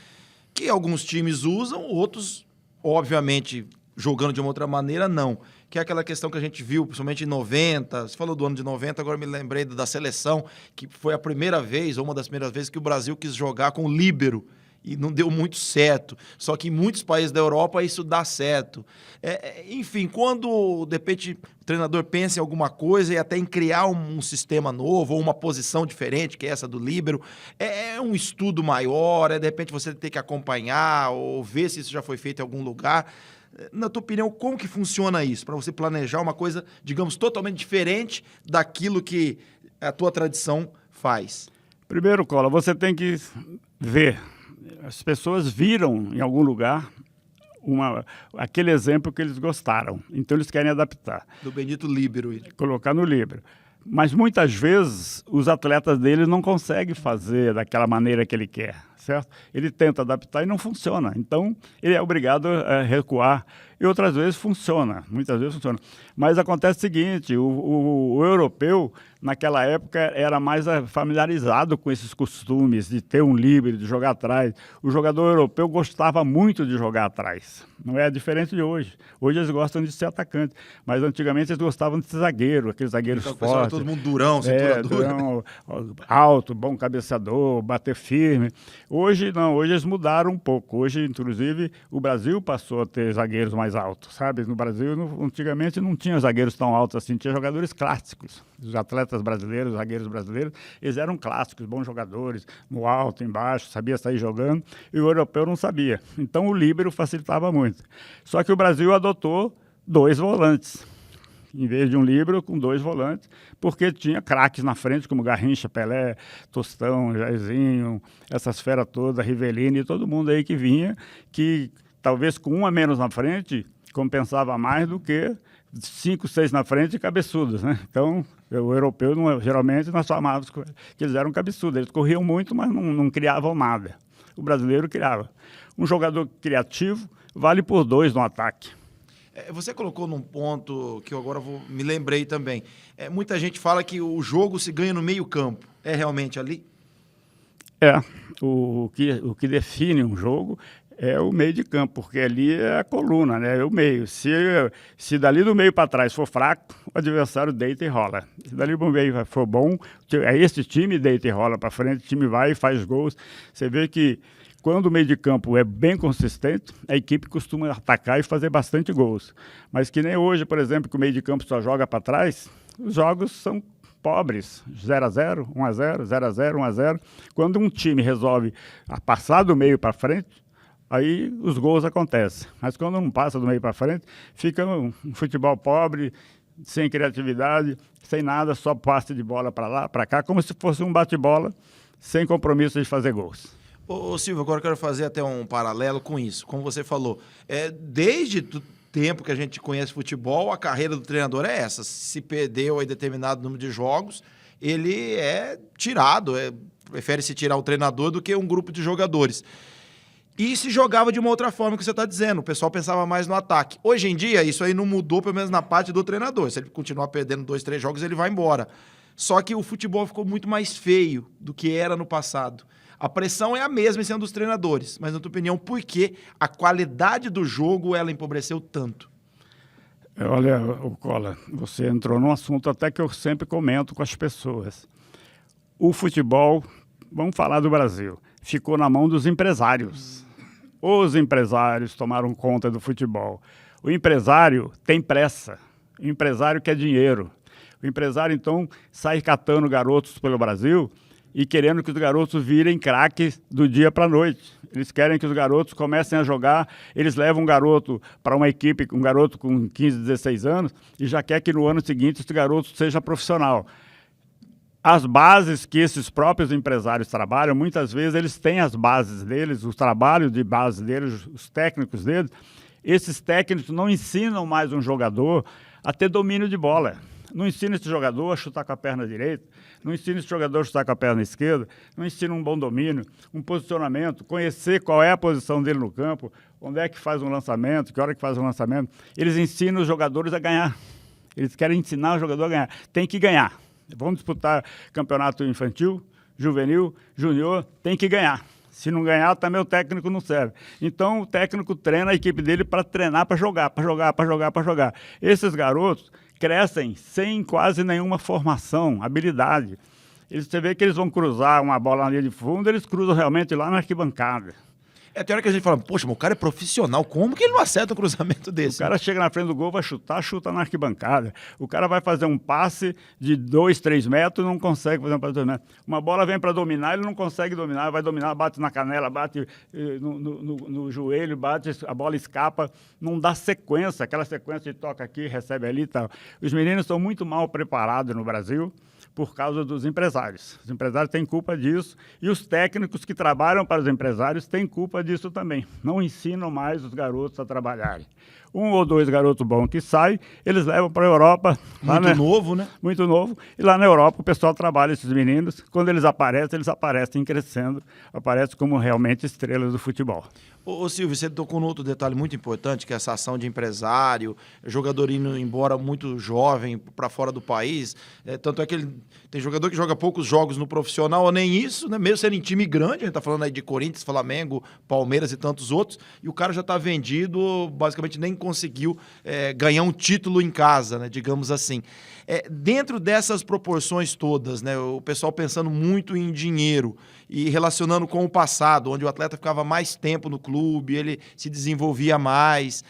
que alguns times usam, outros, obviamente, jogando de uma outra maneira, não. Que é aquela questão que a gente viu, principalmente em 90, você falou do ano de 90, agora me lembrei da seleção, que foi a primeira vez, ou uma das primeiras vezes, que o Brasil quis jogar com líbero. E não deu muito certo. Só que em muitos países da Europa isso dá certo. Enfim, quando, de repente, o treinador pensa em alguma coisa e até em criar um sistema novo ou uma posição diferente, que é essa do líbero, é um estudo maior, de repente você tem que acompanhar ou ver se isso já foi feito em algum lugar. Na tua opinião, como que funciona isso? Para você planejar uma coisa, digamos, totalmente diferente daquilo que a tua tradição faz. Primeiro, Cola, você tem que ver. As pessoas viram em algum lugar aquele exemplo que eles gostaram. Então, eles querem adaptar. Do bendito líbero. Colocar no líbero. Mas, muitas vezes, os atletas dele não conseguem fazer daquela maneira que ele quer, certo? Ele tenta adaptar e não funciona. Então, ele é obrigado a recuar. E outras vezes funciona, muitas vezes funciona. Mas acontece o seguinte, o europeu, naquela época, era mais familiarizado com esses costumes de ter um líbero, de jogar atrás. O jogador europeu gostava muito de jogar atrás. Não é diferente de hoje. Hoje eles gostam de ser atacante, mas antigamente eles gostavam de ser zagueiro, aqueles zagueiros então, fortes. Todo mundo durão, cintura dura. Durão, alto, bom cabeceador, bater firme. Hoje não, hoje eles mudaram um pouco. Hoje, inclusive, o Brasil passou a ter zagueiros mais altos, sabe? No Brasil, antigamente não tinha zagueiros tão altos assim, tinha jogadores clássicos. Os atletas brasileiros, os zagueiros brasileiros, eles eram clássicos, bons jogadores, no alto, embaixo, sabia sair jogando, e o europeu não sabia. Então o líbero facilitava muito. Só que o Brasil adotou 2 volantes, em vez de um líbero, com 2 volantes, porque tinha craques na frente, como Garrincha, Pelé, Tostão, Jairzinho, essas feras todas, Rivelino e todo mundo aí que vinha, que talvez com um a menos na frente, compensava mais do que 5, 6 na frente e cabeçudos, né? Então, o europeu, geralmente, nós chamávamos que eles eram cabeçudos. Eles corriam muito, mas não criavam nada. O brasileiro criava. Um jogador criativo vale por 2 no ataque. Você colocou num ponto que eu agora me lembrei também. Muita gente fala que o jogo se ganha no meio campo. É realmente ali? O que define um jogo é o meio de campo, porque ali é a coluna, né? É o meio. Se dali do meio para trás for fraco, o adversário deita e rola. Se dali do meio for bom, esse time deita e rola para frente, o time vai e faz gols. Você vê que quando o meio de campo é bem consistente, a equipe costuma atacar e fazer bastante gols. Mas que nem hoje, por exemplo, que o meio de campo só joga para trás, os jogos são pobres, 0-0, 1-0, 0-0, 1-0. Quando um time resolve passar do meio para frente, aí os gols acontecem. Mas quando não passa do meio para frente, fica um futebol pobre, sem criatividade, sem nada, só passe de bola para lá, para cá, como se fosse um bate-bola, sem compromisso de fazer gols. Ô Silvio, agora eu quero fazer até um paralelo com isso. Como você falou, desde o tempo que a gente conhece futebol, a carreira do treinador é essa. Se perdeu aí determinado número de jogos, ele é tirado. Prefere-se tirar o treinador do que um grupo de jogadores. E se jogava de uma outra forma que você está dizendo. O pessoal pensava mais no ataque. Hoje em dia, isso aí não mudou, pelo menos na parte do treinador. Se ele continuar perdendo 2, 3 jogos, ele vai embora. Só que o futebol ficou muito mais feio do que era no passado. A pressão é a mesma em cima dos treinadores. Mas, na tua opinião, por que a qualidade do jogo ela empobreceu tanto? Olha, Cola, você entrou num assunto até que eu sempre comento com as pessoas. O futebol, vamos falar do Brasil, ficou na mão dos empresários. Os empresários tomaram conta do futebol. O empresário tem pressa. O empresário quer dinheiro. O empresário, então, sai catando garotos pelo Brasil e querendo que os garotos virem craques do dia para a noite. Eles querem que os garotos comecem a jogar, eles levam um garoto para uma equipe, um garoto com 15, 16 anos, e já quer que no ano seguinte esse garoto seja profissional. As bases que esses próprios empresários trabalham, muitas vezes eles têm as bases deles, os trabalhos de base deles, os técnicos deles. Esses técnicos não ensinam mais um jogador a ter domínio de bola. Não ensina esse jogador a chutar com a perna direita, não ensina esse jogador a chutar com a perna esquerda, não ensina um bom domínio, um posicionamento, conhecer qual é a posição dele no campo, onde é que faz um lançamento, que hora que faz um lançamento. Eles ensinam os jogadores a ganhar. Eles querem ensinar o jogador a ganhar. Tem que ganhar. Vamos disputar campeonato infantil, juvenil, júnior, tem que ganhar. Se não ganhar, também o técnico não serve. Então, o técnico treina a equipe dele para treinar, para jogar, para jogar, para jogar, para jogar. Esses garotos crescem sem quase nenhuma formação, habilidade. Você vê que eles vão cruzar uma bola na linha de fundo, eles cruzam realmente lá na arquibancada. Tem hora que a gente fala, poxa, mas o cara é profissional, como que ele não acerta um cruzamento desse? O cara chega na frente do gol, vai chutar, chuta na arquibancada. O cara vai fazer um passe de 2, 3 metros, não consegue fazer um passe de 2 metros. Uma bola vem para dominar, ele não consegue dominar, vai dominar, bate na canela, bate no joelho, bate, a bola escapa, não dá sequência, aquela sequência de toca aqui, recebe ali e tal. Os meninos estão muito mal preparados no Brasil por causa dos empresários. Os empresários têm culpa disso e os técnicos que trabalham para os empresários têm culpa disso também. Não ensinam mais os garotos a trabalharem. 1 ou 2 garotos bons que saem, eles levam para a Europa. Muito novo, né? Muito novo. E lá na Europa o pessoal trabalha esses meninos. Quando eles aparecem crescendo, aparecem como realmente estrelas do futebol. Ô Silvio, você tocou num outro detalhe muito importante, que é essa ação de empresário, jogador indo embora muito jovem para fora do país. Tanto é que tem jogador que joga poucos jogos no profissional, ou nem isso, né? Mesmo sendo em time grande, a gente está falando aí de Corinthians, Flamengo, Palmeiras e tantos outros, e o cara já está vendido, basicamente nem conseguiu ganhar um título em casa, né? Digamos assim. Dentro dessas proporções todas, né? O pessoal pensando muito em dinheiro e relacionando com o passado, onde o atleta ficava mais tempo no clube, ele se desenvolvia mais.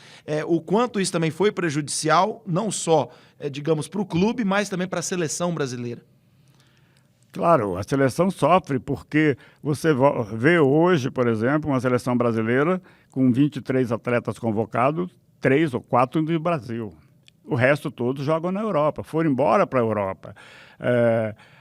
O quanto isso também foi prejudicial, não só, digamos, para o clube, mas também para a seleção brasileira. Claro, a seleção sofre porque você vê hoje, por exemplo, uma seleção brasileira com 23 atletas convocados, 3 ou 4 do Brasil. O resto todos jogam na Europa, foram embora para a Europa.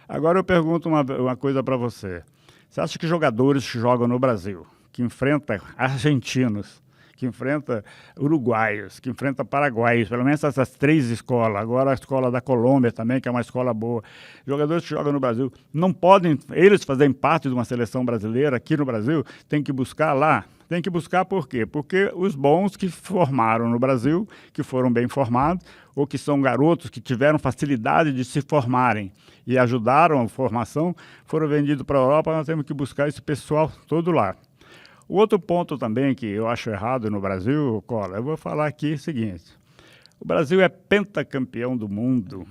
Agora eu pergunto uma coisa para você. Você acha que jogadores que jogam no Brasil, que enfrentam argentinos, que enfrentam uruguaios, que enfrentam paraguaios, pelo menos essas 3 escolas, agora a escola da Colômbia também, que é uma escola boa, jogadores que jogam no Brasil, não podem, eles fazerem parte de uma seleção brasileira aqui no Brasil, tem que buscar lá. Tem que buscar por quê? Porque os bons que formaram no Brasil, que foram bem formados, ou que são garotos que tiveram facilidade de se formarem e ajudaram a formação, foram vendidos para a Europa, nós temos que buscar esse pessoal todo lá. O outro ponto também que eu acho errado no Brasil, Cola, eu vou falar aqui o seguinte. O Brasil é pentacampeão do mundo,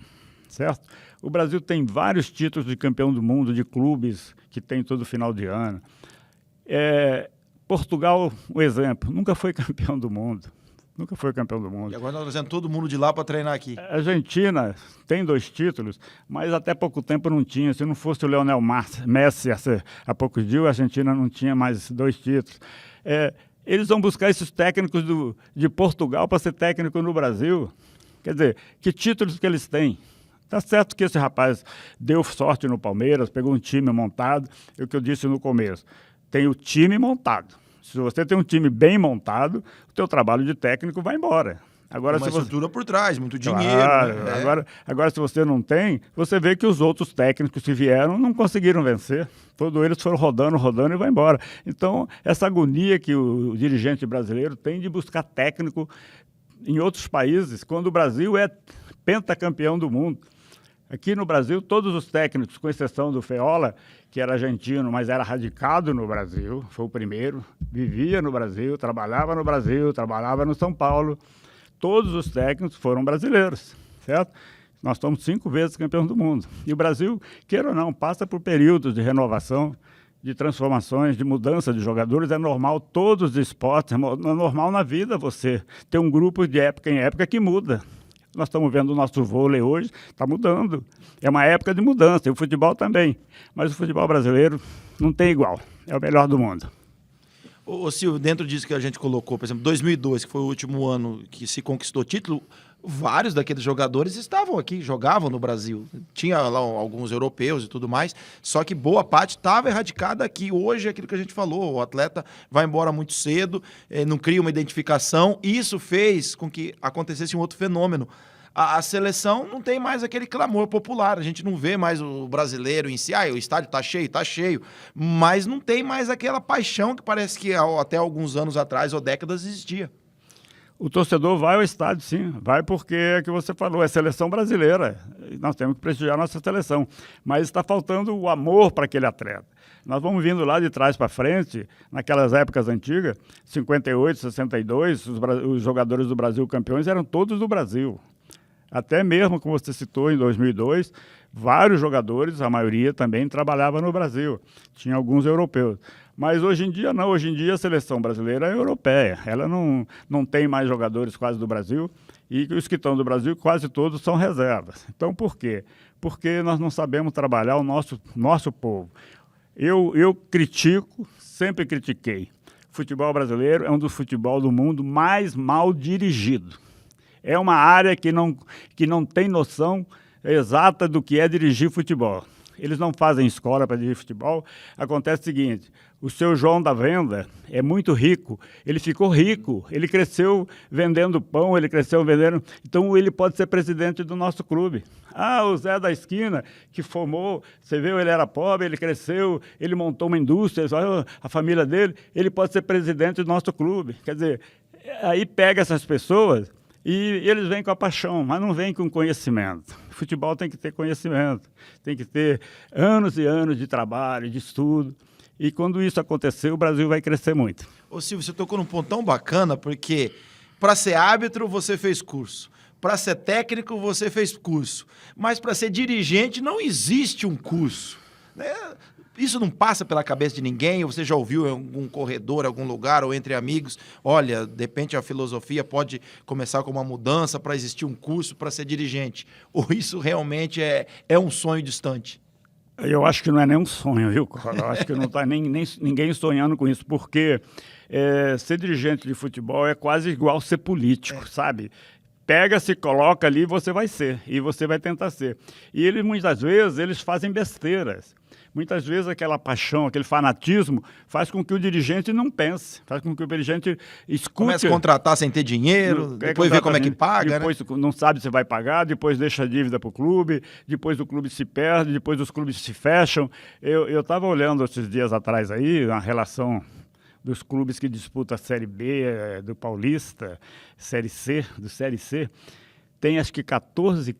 certo? O Brasil tem vários títulos de campeão do mundo, de clubes que tem todo final de ano. Portugal, um exemplo, nunca foi campeão do mundo. Nunca foi campeão do mundo. E agora nós estamos trazendo todo mundo de lá para treinar aqui. A Argentina tem 2 títulos, mas até pouco tempo não tinha. Se não fosse o Lionel Messi há poucos dias, a Argentina não tinha mais 2 títulos. Eles vão buscar esses técnicos de Portugal para ser técnico no Brasil. Quer dizer, que títulos que eles têm? Tá certo que esse rapaz deu sorte no Palmeiras, pegou um time montado, é o que eu disse no começo. Tem o time montado. Se você tem um time bem montado, o teu trabalho de técnico vai embora. Agora, uma se você... estrutura por trás, muito dinheiro. Claro, Né? agora, se você não tem, você vê que os outros técnicos que vieram não conseguiram vencer. Todos eles foram rodando e vai embora. Então, essa agonia que o dirigente brasileiro tem de buscar técnico em outros países, quando o Brasil é pentacampeão do mundo. Aqui no Brasil, todos os técnicos, com exceção do Feola, que era argentino, mas era radicado no Brasil, foi o primeiro, vivia no Brasil, trabalhava no São Paulo. Todos os técnicos foram brasileiros, certo? Nós somos 5 vezes campeões do mundo. E o Brasil, queira ou não, passa por períodos de renovação, de transformações, de mudança de jogadores. É normal, todos os esportes, é normal na vida você ter um grupo de época em época que muda. Nós estamos vendo o nosso vôlei hoje, está mudando. É uma época de mudança, e o futebol também. Mas o futebol brasileiro não tem igual, é o melhor do mundo. Ô Silvio, dentro disso que a gente colocou, por exemplo, 2002, que foi o último ano que se conquistou título, vários daqueles jogadores estavam aqui, jogavam no Brasil. Tinha lá alguns europeus e tudo mais, só que boa parte estava erradicada aqui. Hoje é aquilo que a gente falou, o atleta vai embora muito cedo, não cria uma identificação. Isso fez com que acontecesse um outro fenômeno. A seleção não tem mais aquele clamor popular, a gente não vê mais o brasileiro em si, o estádio tá cheio, mas não tem mais aquela paixão que parece que até alguns anos atrás ou décadas existia. O torcedor vai ao estádio, sim, vai porque é o que você falou, é seleção brasileira, nós temos que prestigiar a nossa seleção, mas está faltando o amor para aquele atleta. Nós vamos vindo lá de trás para frente, naquelas épocas antigas, 58, 62, os jogadores do Brasil campeões eram todos do Brasil. Até mesmo, como você citou, em 2002, vários jogadores, a maioria também trabalhava no Brasil. Tinha alguns europeus. Mas hoje em dia não, hoje em dia a seleção brasileira é europeia. Ela não tem mais jogadores quase do Brasil e os que estão do Brasil quase todos são reservas. Então por quê? Porque nós não sabemos trabalhar o nosso povo. Eu critico, sempre critiquei. O futebol brasileiro é um dos futebol do mundo mais mal dirigido. É uma área que não tem noção exata do que é dirigir futebol. Eles não fazem escola para dirigir futebol. Acontece o seguinte, o seu João da Venda é muito rico, ele ficou rico, ele cresceu vendendo pão, ele cresceu vendendo... Então, ele pode ser presidente do nosso clube. O Zé da esquina, que formou, você viu, ele era pobre, ele cresceu, ele montou uma indústria, a família dele, ele pode ser presidente do nosso clube. Quer dizer, aí pega essas pessoas... E eles vêm com a paixão, mas não vêm com conhecimento. O futebol tem que ter conhecimento, tem que ter anos e anos de trabalho, de estudo. E quando isso acontecer, o Brasil vai crescer muito. Ô Silvio, você tocou num ponto tão bacana, porque para ser árbitro você fez curso, para ser técnico você fez curso, mas para ser dirigente não existe um curso, né? Isso não passa pela cabeça de ninguém? Ou você já ouviu em algum corredor, algum lugar, ou entre amigos, olha, de repente a filosofia pode começar com uma mudança para existir um curso para ser dirigente? Ou isso realmente é um sonho distante? Eu acho que não é nem um sonho, viu? Eu acho que não está ninguém sonhando com isso, porque ser dirigente de futebol é quase igual ser político, sabe? Pega, se coloca ali, você vai ser, e você vai tentar ser. E eles, muitas vezes, eles fazem besteiras. Muitas vezes aquela paixão, aquele fanatismo faz com que o dirigente não pense, faz com que o dirigente escute. Começa a contratar sem ter dinheiro, depois vê como é que paga, depois né? Não sabe se vai pagar, depois deixa a dívida para o clube, depois o clube se perde, depois os clubes se fecham. Eu estava olhando esses dias atrás aí, a relação dos clubes que disputam a Série B, do Paulista, Série C, do Série C. Tem acho que 14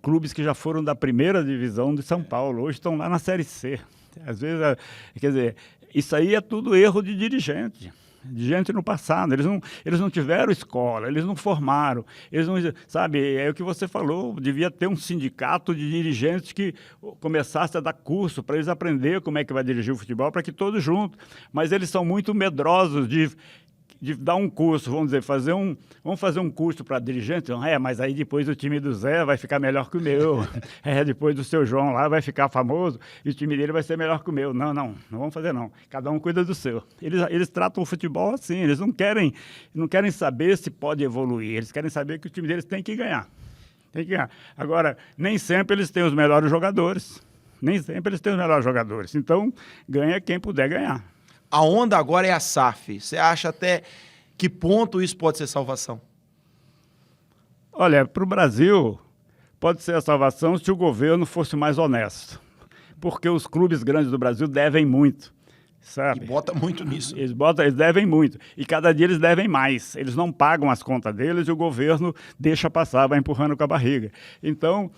clubes que já foram da primeira divisão de São Paulo. Hoje estão lá na Série C. Às vezes, quer dizer, isso aí é tudo erro de dirigente. de gente no passado. Eles não tiveram escola, eles não formaram, eles não, sabe, é o que você falou, devia ter um sindicato de dirigentes que começasse a dar curso para eles aprenderem como é que vai dirigir o futebol, para que todos juntos. Mas eles são muito medrosos de dar um curso, vamos dizer, vamos fazer um curso para dirigente, mas aí depois o time do Zé vai ficar melhor que o meu, depois do seu João lá vai ficar famoso e o time dele vai ser melhor que o meu. Não vamos fazer não, cada um cuida do seu. Eles tratam o futebol assim, eles não querem saber se pode evoluir, eles querem saber que o time deles tem que ganhar. Agora, nem sempre eles têm os melhores jogadores, então ganha quem puder ganhar. A onda agora é a SAF. Você acha até que ponto isso pode ser salvação? Olha, para o Brasil, pode ser a salvação se o governo fosse mais honesto. Porque os clubes grandes do Brasil devem muito, sabe? E bota muito nisso. Eles devem muito. E cada dia eles devem mais. Eles não pagam as contas deles e o governo deixa passar, vai empurrando com a barriga. Então,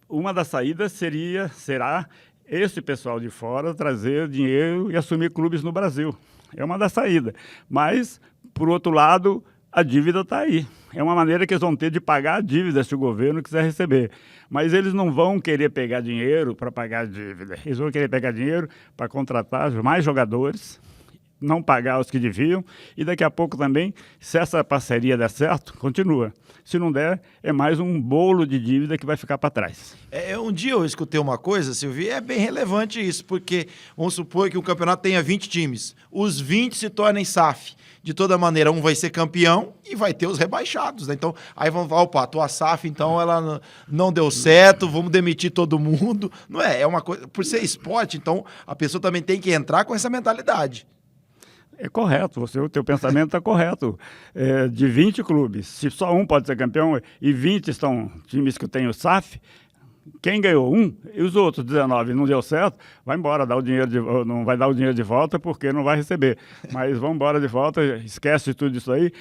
uma das saídas será esse pessoal de fora trazer dinheiro e assumir clubes no Brasil. É uma das saídas. Mas, por outro lado, a dívida está aí. É uma maneira que eles vão ter de pagar a dívida se o governo quiser receber. Mas eles não vão querer pegar dinheiro para pagar a dívida. Eles vão querer pegar dinheiro para contratar mais jogadores, não pagar os que deviam, e daqui a pouco também, se essa parceria der certo, continua. Se não der, é mais um bolo de dívida que vai ficar para trás. Um dia eu escutei uma coisa, Silvio, e é bem relevante isso, porque vamos supor que um campeonato tenha 20 times, os 20 se tornem SAF. De toda maneira, um vai ser campeão e vai ter os rebaixados, né? Então, aí vão falar, opa, a tua SAF, então, ela não deu certo, vamos demitir todo mundo. Não é? É uma coisa, por ser esporte, então, a pessoa também tem que entrar com essa mentalidade. É correto, o teu pensamento está correto. De 20 clubes, se só um pode ser campeão e 20 estão times que têm o SAF, quem ganhou um e os outros 19 não deu certo, vai embora, não vai dar o dinheiro de volta porque não vai receber. Mas vão embora de volta, esquece tudo isso aí.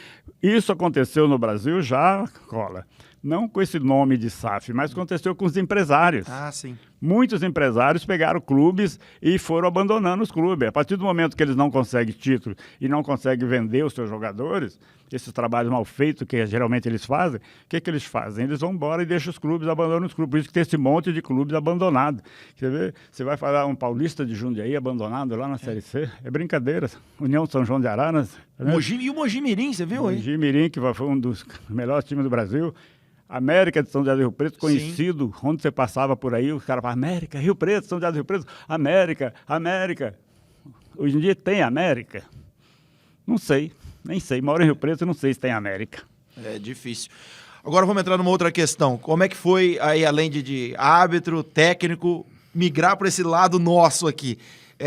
Isso aconteceu no Brasil já, Cola. Não com esse nome de SAF, mas aconteceu com os empresários. Ah, sim. Muitos empresários pegaram clubes e foram abandonando os clubes. A partir do momento que eles não conseguem título e não conseguem vender os seus jogadores, esses trabalhos mal feitos que geralmente eles fazem, o que eles fazem? Eles vão embora e deixam os clubes, abandonam os clubes. Por isso que tem esse monte de clubes abandonados. Você vai falar um paulista de Jundiaí abandonado lá na Série C? É brincadeira. União São João de Araras. Né? E o Mogi Mirim, você viu aí? Mogi Mirim, que foi um dos melhores times do Brasil. América de São José do Rio Preto, conhecido, sim. Onde você passava por aí, os caras falavam, América, Rio Preto, São José do Rio Preto, América. Hoje em dia tem América? Não sei, nem sei. Moro em Rio Preto e não sei se tem América. É difícil. Agora vamos entrar numa outra questão. Como é que foi, aí, além de árbitro, técnico, migrar para esse lado nosso aqui?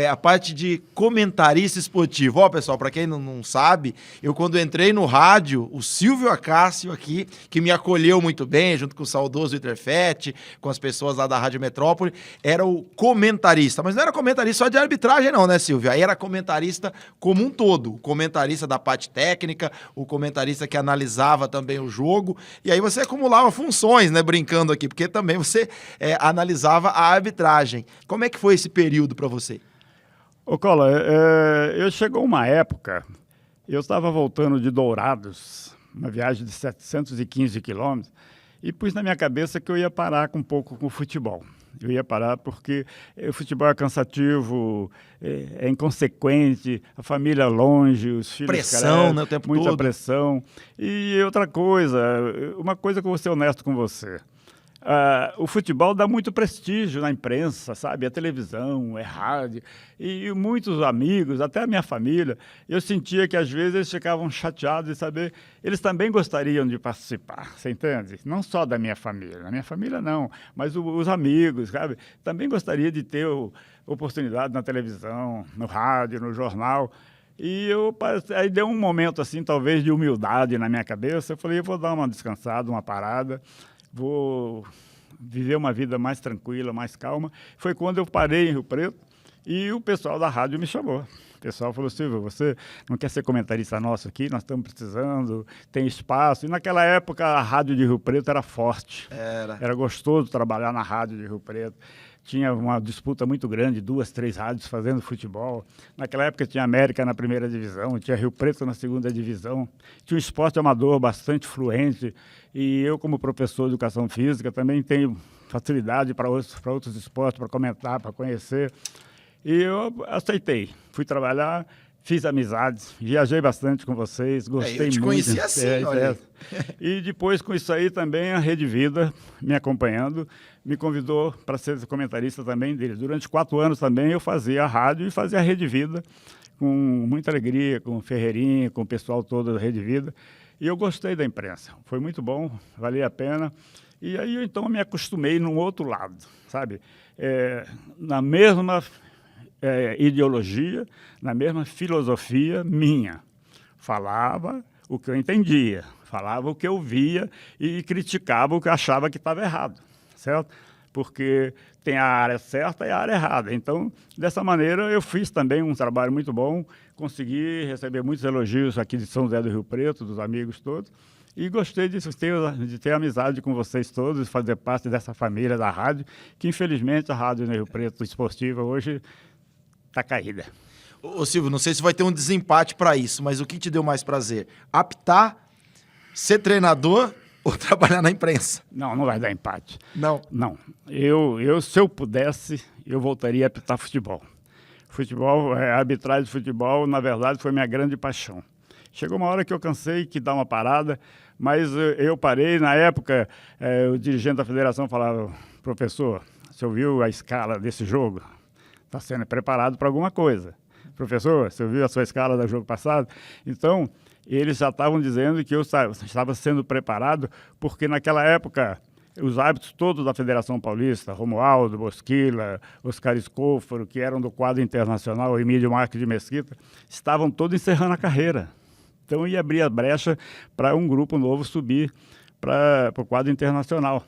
A parte de comentarista esportivo. Ó, pessoal, para quem não sabe, eu quando entrei no rádio, o Silvio Acácio aqui, que me acolheu muito bem, junto com o saudoso Interfete, com as pessoas lá da Rádio Metrópole, era o comentarista. Mas não era comentarista só de arbitragem não, né, Silvio? Aí era comentarista como um todo. O comentarista da parte técnica, o comentarista que analisava também o jogo. E aí você acumulava funções, né, brincando aqui, porque também você analisava a arbitragem. Como é que foi esse período para você? Ô, Cola, chegou uma época, eu estava voltando de Dourados, uma viagem de 715 quilômetros, e pus na minha cabeça que eu ia parar um pouco com o futebol. Eu ia parar porque o futebol é cansativo, é inconsequente, a família longe, os filhos... Pressão, né, o tempo todo. Muita pressão. E outra coisa, uma coisa que eu vou ser honesto com você. O futebol dá muito prestígio na imprensa, sabe? A televisão, rádio. E muitos amigos, até a minha família, eu sentia que às vezes eles ficavam chateados de saber, eles também gostariam de participar, você entende? Não só da minha família não, mas os amigos, sabe? Também gostaria de ter oportunidade na televisão, no rádio, no jornal. E aí deu um momento assim, talvez de humildade na minha cabeça. Eu falei, eu vou dar uma descansada, uma parada, vou viver uma vida mais tranquila, mais calma. Foi quando eu parei em Rio Preto E o pessoal da rádio me chamou. O pessoal falou, Silvio, você não quer ser comentarista nosso aqui? Nós estamos precisando, tem espaço. E naquela época a rádio de Rio Preto era forte. Era gostoso trabalhar na rádio de Rio Preto. Tinha uma disputa muito grande, 2, 3 rádios fazendo futebol. Naquela época tinha América na primeira divisão, tinha Rio Preto na segunda divisão. Tinha um esporte amador bastante fluente. E eu, como professor de educação física, também tenho facilidade para outros esportes, para comentar, para conhecer. E eu aceitei. Fui trabalhar, fiz amizades, viajei bastante com vocês, gostei muito. Eu te conheci assim, olha. E depois, com isso aí, também a Rede Vida, me acompanhando, me convidou para ser comentarista também deles. Durante 4 anos também eu fazia a rádio e fazia a Rede Vida, com muita alegria, com o Ferreirinha, com o pessoal todo da Rede Vida. E eu gostei da imprensa. Foi muito bom, valia a pena. E aí, então, eu me acostumei num outro lado, sabe? Na mesma ideologia, na mesma filosofia minha. Falava o que eu entendia, falava o que eu via e criticava o que eu achava que estava errado, certo? Porque tem a área certa e a área errada. Então, dessa maneira, eu fiz também um trabalho muito bom, consegui receber muitos elogios aqui de São José do Rio Preto, dos amigos todos, e gostei de ter amizade com vocês todos, de fazer parte dessa família da rádio, que infelizmente a Rádio Rio Preto Esportiva hoje está caída. Ô Silvio, não sei se vai ter um desempate para isso, mas o que te deu mais prazer? Apitar, ser treinador ou trabalhar na imprensa? Não, não vai dar empate. Não? Não. Se eu pudesse, eu voltaria a apitar futebol. A arbitragem de futebol, na verdade, foi minha grande paixão. Chegou uma hora que eu cansei que dar uma parada, mas eu parei. Na época, o dirigente da federação falava, professor, você ouviu a escala desse jogo? Está sendo preparado para alguma coisa. Professor, você viu a sua escala do jogo passado? Então, eles já estavam dizendo que eu estava sendo preparado, porque naquela época, os árbitros todos da Federação Paulista, Romualdo, Bosquila, Oscar Escófaro, que eram do quadro internacional, Emílio Marques de Mesquita, estavam todos encerrando a carreira. Então, ia abrir a brecha para um grupo novo subir para o quadro internacional.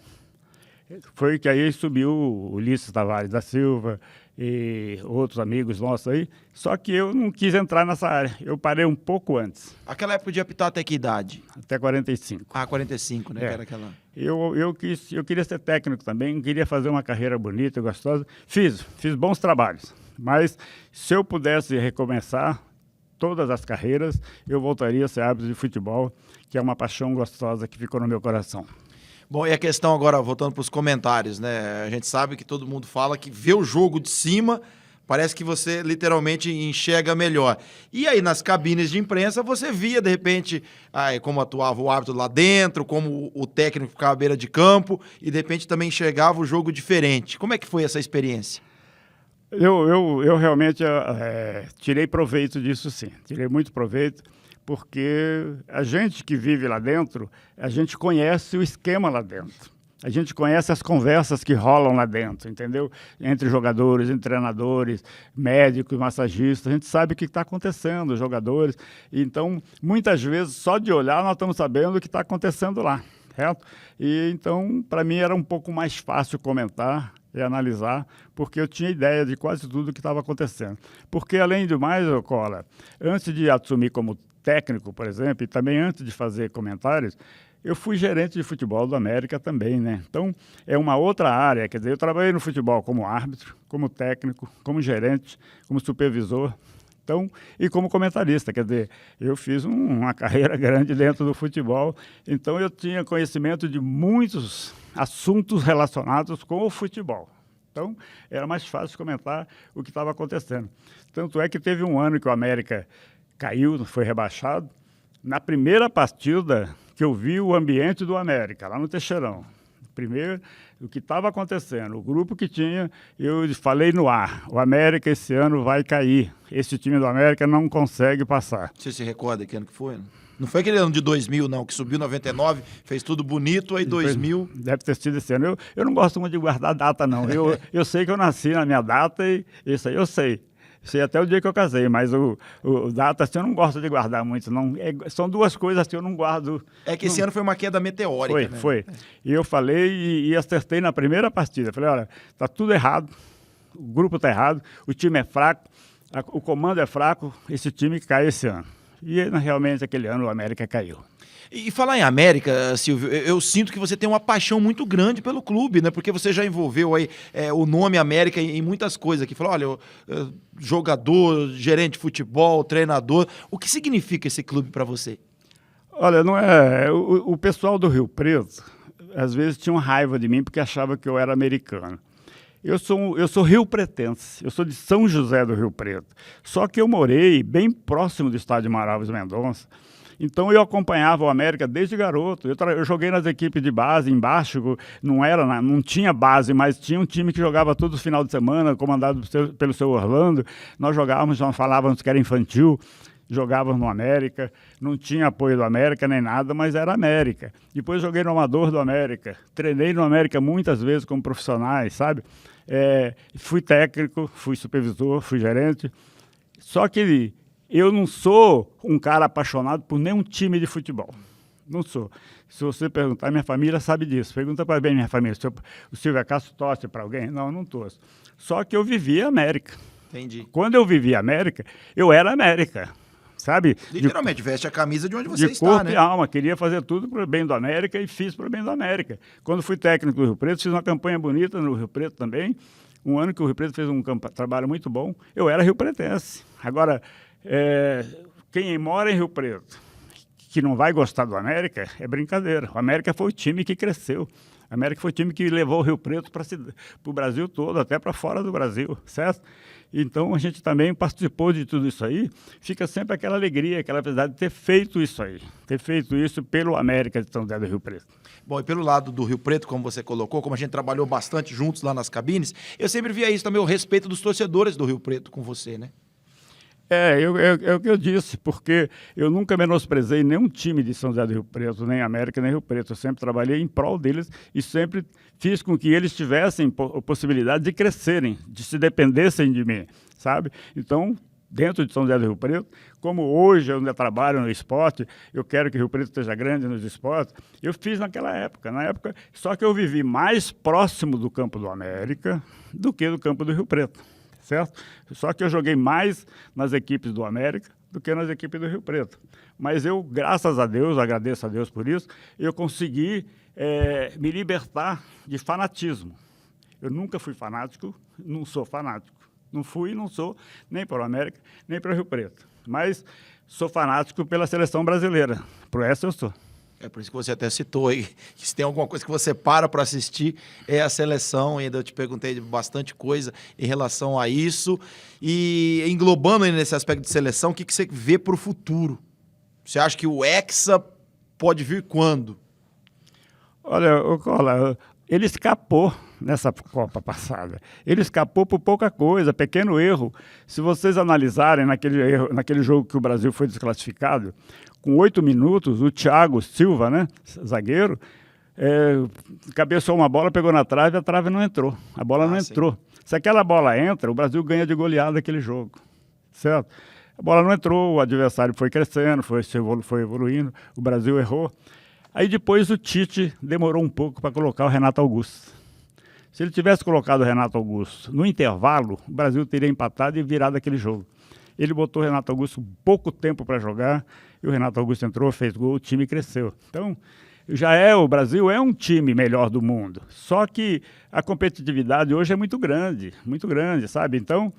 Foi que aí subiu o Ulisses Tavares da Silva e outros amigos nossos aí, só que eu não quis entrar nessa área, eu parei um pouco antes. Aquela época de apitar até que idade? Até 45. Ah, 45, né? Que era aquela... Eu queria ser técnico também, queria fazer uma carreira bonita, gostosa. Fiz bons trabalhos, mas se eu pudesse recomeçar todas as carreiras, eu voltaria a ser árbitro de futebol, que é uma paixão gostosa que ficou no meu coração. Bom, e a questão agora, voltando para os comentários, né? A gente sabe que todo mundo fala que vê o jogo de cima, parece que você literalmente enxerga melhor. E aí, nas cabines de imprensa, você via, de repente, como atuava o árbitro lá dentro, como o técnico ficava à beira de campo, e de repente também enxergava o jogo diferente. Como é que foi essa experiência? Eu realmente tirei proveito disso, sim. Tirei muito proveito. Porque a gente que vive lá dentro, a gente conhece o esquema lá dentro. A gente conhece as conversas que rolam lá dentro, entendeu? Entre jogadores, entre treinadores, médicos, massagistas. A gente sabe o que está acontecendo, os jogadores. Então, muitas vezes, só de olhar, nós estamos sabendo o que está acontecendo lá, certo? E, então, para mim, era um pouco mais fácil comentar e analisar, porque eu tinha ideia de quase tudo o que estava acontecendo. Porque, além do mais, Cola, antes de assumir como técnico, por exemplo, e também antes de fazer comentários, eu fui gerente de futebol do América também, né? Então, é uma outra área, quer dizer, eu trabalhei no futebol como árbitro, como técnico, como gerente, como supervisor, então, e como comentarista, quer dizer, eu fiz uma carreira grande dentro do futebol, então eu tinha conhecimento de muitos assuntos relacionados com o futebol. Então, era mais fácil comentar o que estava acontecendo. Tanto é que teve um ano que o América caiu, foi rebaixado. Na primeira partida que eu vi o ambiente do América, lá no Teixeirão, primeiro, o que estava acontecendo, o grupo que tinha, eu falei no ar, o América esse ano vai cair, esse time do América não consegue passar. Você se recorda que ano que foi? Não foi aquele ano de 2000, não, que subiu 99, fez tudo bonito, aí 2000... Deve ter sido esse ano. Eu não gosto muito de guardar data, não. Eu sei que eu nasci na minha data e isso aí eu sei. Sei até o dia que eu casei, mas o data assim, eu não gosto de guardar muito, não. São duas coisas que eu não guardo. É que esse ano foi uma queda meteórica, né? Foi. E eu falei e acertei na primeira partida. Falei, olha, tá tudo errado, o grupo está errado, o time é fraco, o comando é fraco, esse time cai esse ano. E realmente aquele ano o América caiu. E falar em América, Silvio, eu sinto que você tem uma paixão muito grande pelo clube, né? Porque você já envolveu aí o nome América em muitas coisas aqui. Falou, olha, jogador, gerente de futebol, treinador. O que significa esse clube para você? Olha, não é. O pessoal do Rio Preto, às vezes, tinha uma raiva de mim porque achava que eu era americano. Eu sou rio-pretense, eu sou de São José do Rio Preto. Só que eu morei bem próximo do estádio Mar Alves Mendonça. Então eu acompanhava o América desde garoto. Eu joguei nas equipes de base, embaixo, não tinha base, mas tinha um time que jogava todo final de semana, comandado pelo seu Orlando. Nós jogávamos, nós falávamos que era infantil, jogávamos no América, não tinha apoio do América nem nada, mas era América. Depois joguei no Amador do América, treinei no América muitas vezes como profissionais, sabe? Fui técnico, fui supervisor, fui gerente. Só que eu não sou um cara apaixonado por nenhum time de futebol. Não sou. Se você perguntar, minha família sabe disso. Pergunta para bem minha família. O Silvio Castro torce para alguém? Não, não torço. Só que eu vivia América. Entendi. Quando eu vivia América, eu era América. Sabe? Literalmente, veste a camisa de onde você de está, corpo né? e alma. Queria fazer tudo para o bem do América e fiz para o bem do América. Quando fui técnico do Rio Preto, fiz uma campanha bonita no Rio Preto também. Um ano que o Rio Preto fez um trabalho muito bom. Eu era rio-pretense. Agora, quem mora em Rio Preto, que não vai gostar do América, é brincadeira. O América foi o time que cresceu. O América foi o time que levou o Rio Preto para o Brasil todo, até para fora do Brasil, certo? Então, a gente também participou de tudo isso aí. Fica sempre aquela alegria, aquela felicidade de ter feito isso aí. Ter feito isso pelo América de São José do Rio Preto. Bom, e pelo lado do Rio Preto, como você colocou, como a gente trabalhou bastante juntos lá nas cabines, eu sempre via isso também, o respeito dos torcedores do Rio Preto com você, né? É o que eu disse, porque eu nunca menosprezei nenhum time de São José do Rio Preto, nem América, nem Rio Preto. Eu sempre trabalhei em prol deles e sempre fiz com que eles tivessem possibilidade de crescerem, de se dependessem de mim, sabe? Então, dentro de São José do Rio Preto, como hoje eu ainda trabalho no esporte, eu quero que o Rio Preto esteja grande nos esportes, eu fiz naquela época. Na época, só que eu vivi mais próximo do campo do América do que do campo do Rio Preto. Certo? Só que eu joguei mais nas equipes do América do que nas equipes do Rio Preto. Mas eu, graças a Deus, agradeço a Deus por isso, eu consegui me libertar de fanatismo. Eu nunca fui fanático, não sou fanático. Não fui e não sou nem para o América, nem para o Rio Preto. Mas sou fanático pela seleção brasileira. Por essa eu sou. É por isso que você até citou aí, que se tem alguma coisa que você para assistir, é a seleção. Ainda eu te perguntei bastante coisa em relação a isso. E englobando aí nesse aspecto de seleção, o que você vê para o futuro? Você acha que o Hexa pode vir quando? Olha, Cola, ele escapou nessa Copa passada. Ele escapou por pouca coisa, pequeno erro. Se vocês analisarem naquele jogo que o Brasil foi desclassificado, com 8 minutos, o Thiago Silva, né, zagueiro, cabeçou uma bola, pegou na trave, a trave não entrou. A bola não entrou. Se aquela bola entra, o Brasil ganha de goleada aquele jogo, certo? A bola não entrou, o adversário foi crescendo, foi evoluindo, o Brasil errou. Aí depois o Tite demorou um pouco para colocar o Renato Augusto. Se ele tivesse colocado o Renato Augusto no intervalo, o Brasil teria empatado e virado aquele jogo. Ele botou o Renato Augusto pouco tempo para jogar, e o Renato Augusto entrou, fez gol, o time cresceu. Então, o Brasil é um time melhor do mundo. Só que a competitividade hoje é muito grande, sabe? Então,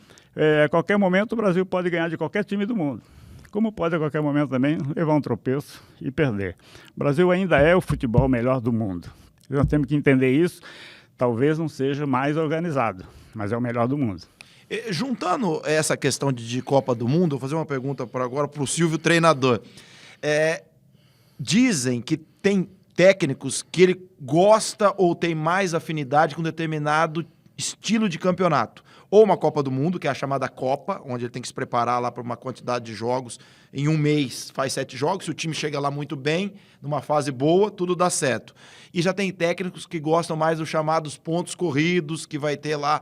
a qualquer momento o Brasil pode ganhar de qualquer time do mundo. Como pode a qualquer momento também levar um tropeço e perder. O Brasil ainda é o futebol melhor do mundo. Nós temos que entender isso. Talvez não seja mais organizado, mas é o melhor do mundo. Juntando essa questão de Copa do Mundo, vou fazer uma pergunta agora para o Silvio, treinador. Dizem que tem técnicos que ele gosta ou tem mais afinidade com determinado estilo de campeonato. Ou uma Copa do Mundo, que é a chamada Copa, onde ele tem que se preparar lá para uma quantidade de jogos. Em um mês faz 7 jogos, se o time chega lá muito bem, numa fase boa, tudo dá certo. E já tem técnicos que gostam mais dos chamados pontos corridos, que vai ter lá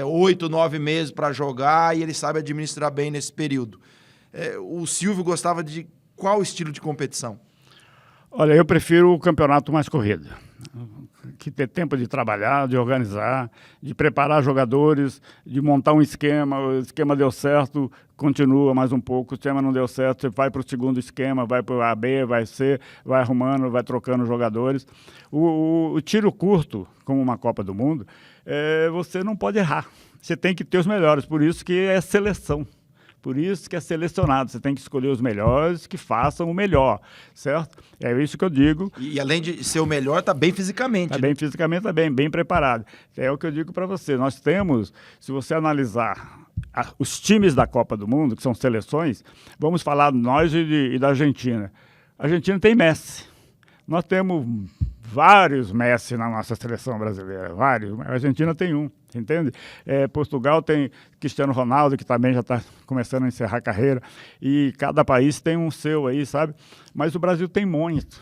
8, 9 meses para jogar e ele sabe administrar bem nesse período. O Silvio gostava de qual estilo de competição? Olha, eu prefiro o campeonato mais corrido, que ter tempo de trabalhar, de organizar, de preparar jogadores, de montar um esquema. O esquema deu certo, continua mais um pouco. O esquema não deu certo, você vai para o segundo esquema, vai para o A, B, vai C, vai arrumando, vai trocando jogadores. O tiro curto, como uma Copa do Mundo, você não pode errar. Você tem que ter os melhores, por isso que é seleção. Por isso que é selecionado. Você tem que escolher os melhores que façam o melhor, certo? É isso que eu digo. E além de ser o melhor, está bem fisicamente. Está bem fisicamente, está bem preparado. É o que eu digo para você. Nós temos, se você analisar os times da Copa do Mundo, que são seleções, vamos falar nós e da Argentina. A Argentina tem Messi. Nós temos vários Messi na nossa seleção brasileira, vários. A Argentina tem um, entende? Portugal tem Cristiano Ronaldo, que também já está começando a encerrar a carreira, e cada país tem um seu aí, sabe? Mas o Brasil tem muito,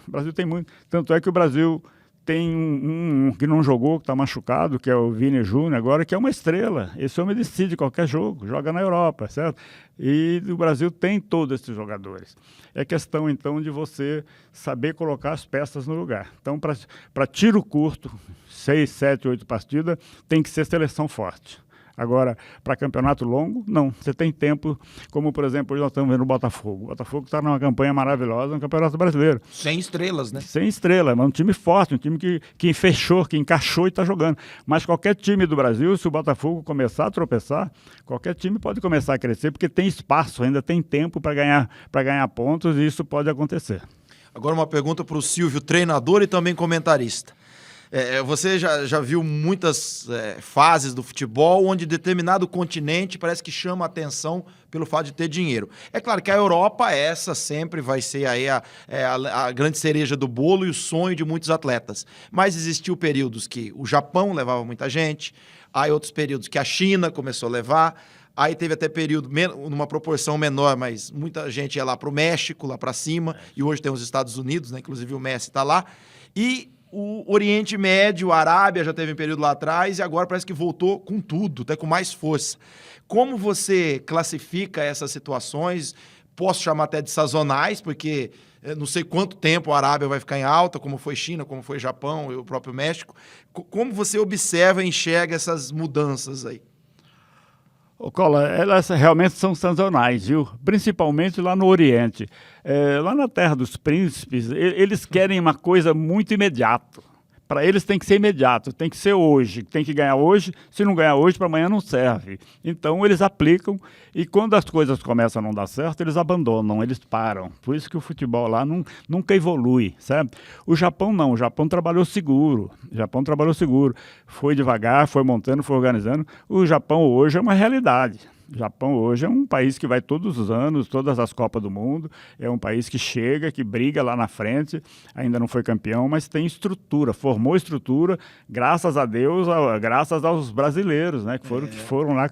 Tanto é que o Brasil tem um que não jogou, que está machucado, que é o Vini Júnior agora, que é uma estrela. Esse homem decide qualquer jogo, joga na Europa, certo? E o Brasil tem todos esses jogadores. É questão, então, de você saber colocar as peças no lugar. Então, para tiro curto, 6, 7, 8 partidas, tem que ser seleção forte. Agora, para campeonato longo, não. Você tem tempo, como, por exemplo, hoje nós estamos vendo o Botafogo. O Botafogo está numa campanha maravilhosa no Campeonato Brasileiro. Sem estrelas, né? Sem estrela, mas um time forte, um time que fechou, que encaixou e está jogando. Mas qualquer time do Brasil, se o Botafogo começar a tropeçar, qualquer time pode começar a crescer, porque tem espaço, ainda tem tempo para ganhar pontos, e isso pode acontecer. Agora uma pergunta para o Silvio, treinador e também comentarista. Você já viu muitas fases do futebol onde determinado continente parece que chama a atenção pelo fato de ter dinheiro. É claro que a Europa, essa sempre vai ser aí a grande cereja do bolo e o sonho de muitos atletas. Mas existiu períodos que o Japão levava muita gente, aí outros períodos que a China começou a levar, aí teve até período numa proporção menor, mas muita gente ia lá para o México, lá para cima, e hoje tem os Estados Unidos, né? Inclusive o Messi está lá, e o Oriente Médio, a Arábia já teve um período lá atrás e agora parece que voltou com tudo, até com mais força. Como você classifica essas situações? Posso chamar até de sazonais, porque não sei quanto tempo a Arábia vai ficar em alta, como foi China, como foi Japão e o próprio México. Como você observa e enxerga essas mudanças aí? Cola, elas realmente são sazonais, viu? Principalmente lá no Oriente. Lá na Terra dos Príncipes, eles querem uma coisa muito imediata. Para eles tem que ser imediato, tem que ser hoje, tem que ganhar hoje. Se não ganhar hoje, para amanhã não serve. Então eles aplicam, e quando as coisas começam a não dar certo, eles abandonam, eles param. Por isso que o futebol lá nunca evolui, sabe? O Japão não, o Japão trabalhou seguro. Foi devagar, foi montando, foi organizando. O Japão hoje é uma realidade. O Japão hoje é um país que vai todos os anos, todas as Copas do Mundo, é um país que chega, que briga lá na frente, ainda não foi campeão, mas tem estrutura, formou estrutura, graças a Deus, graças aos brasileiros, né, que foram lá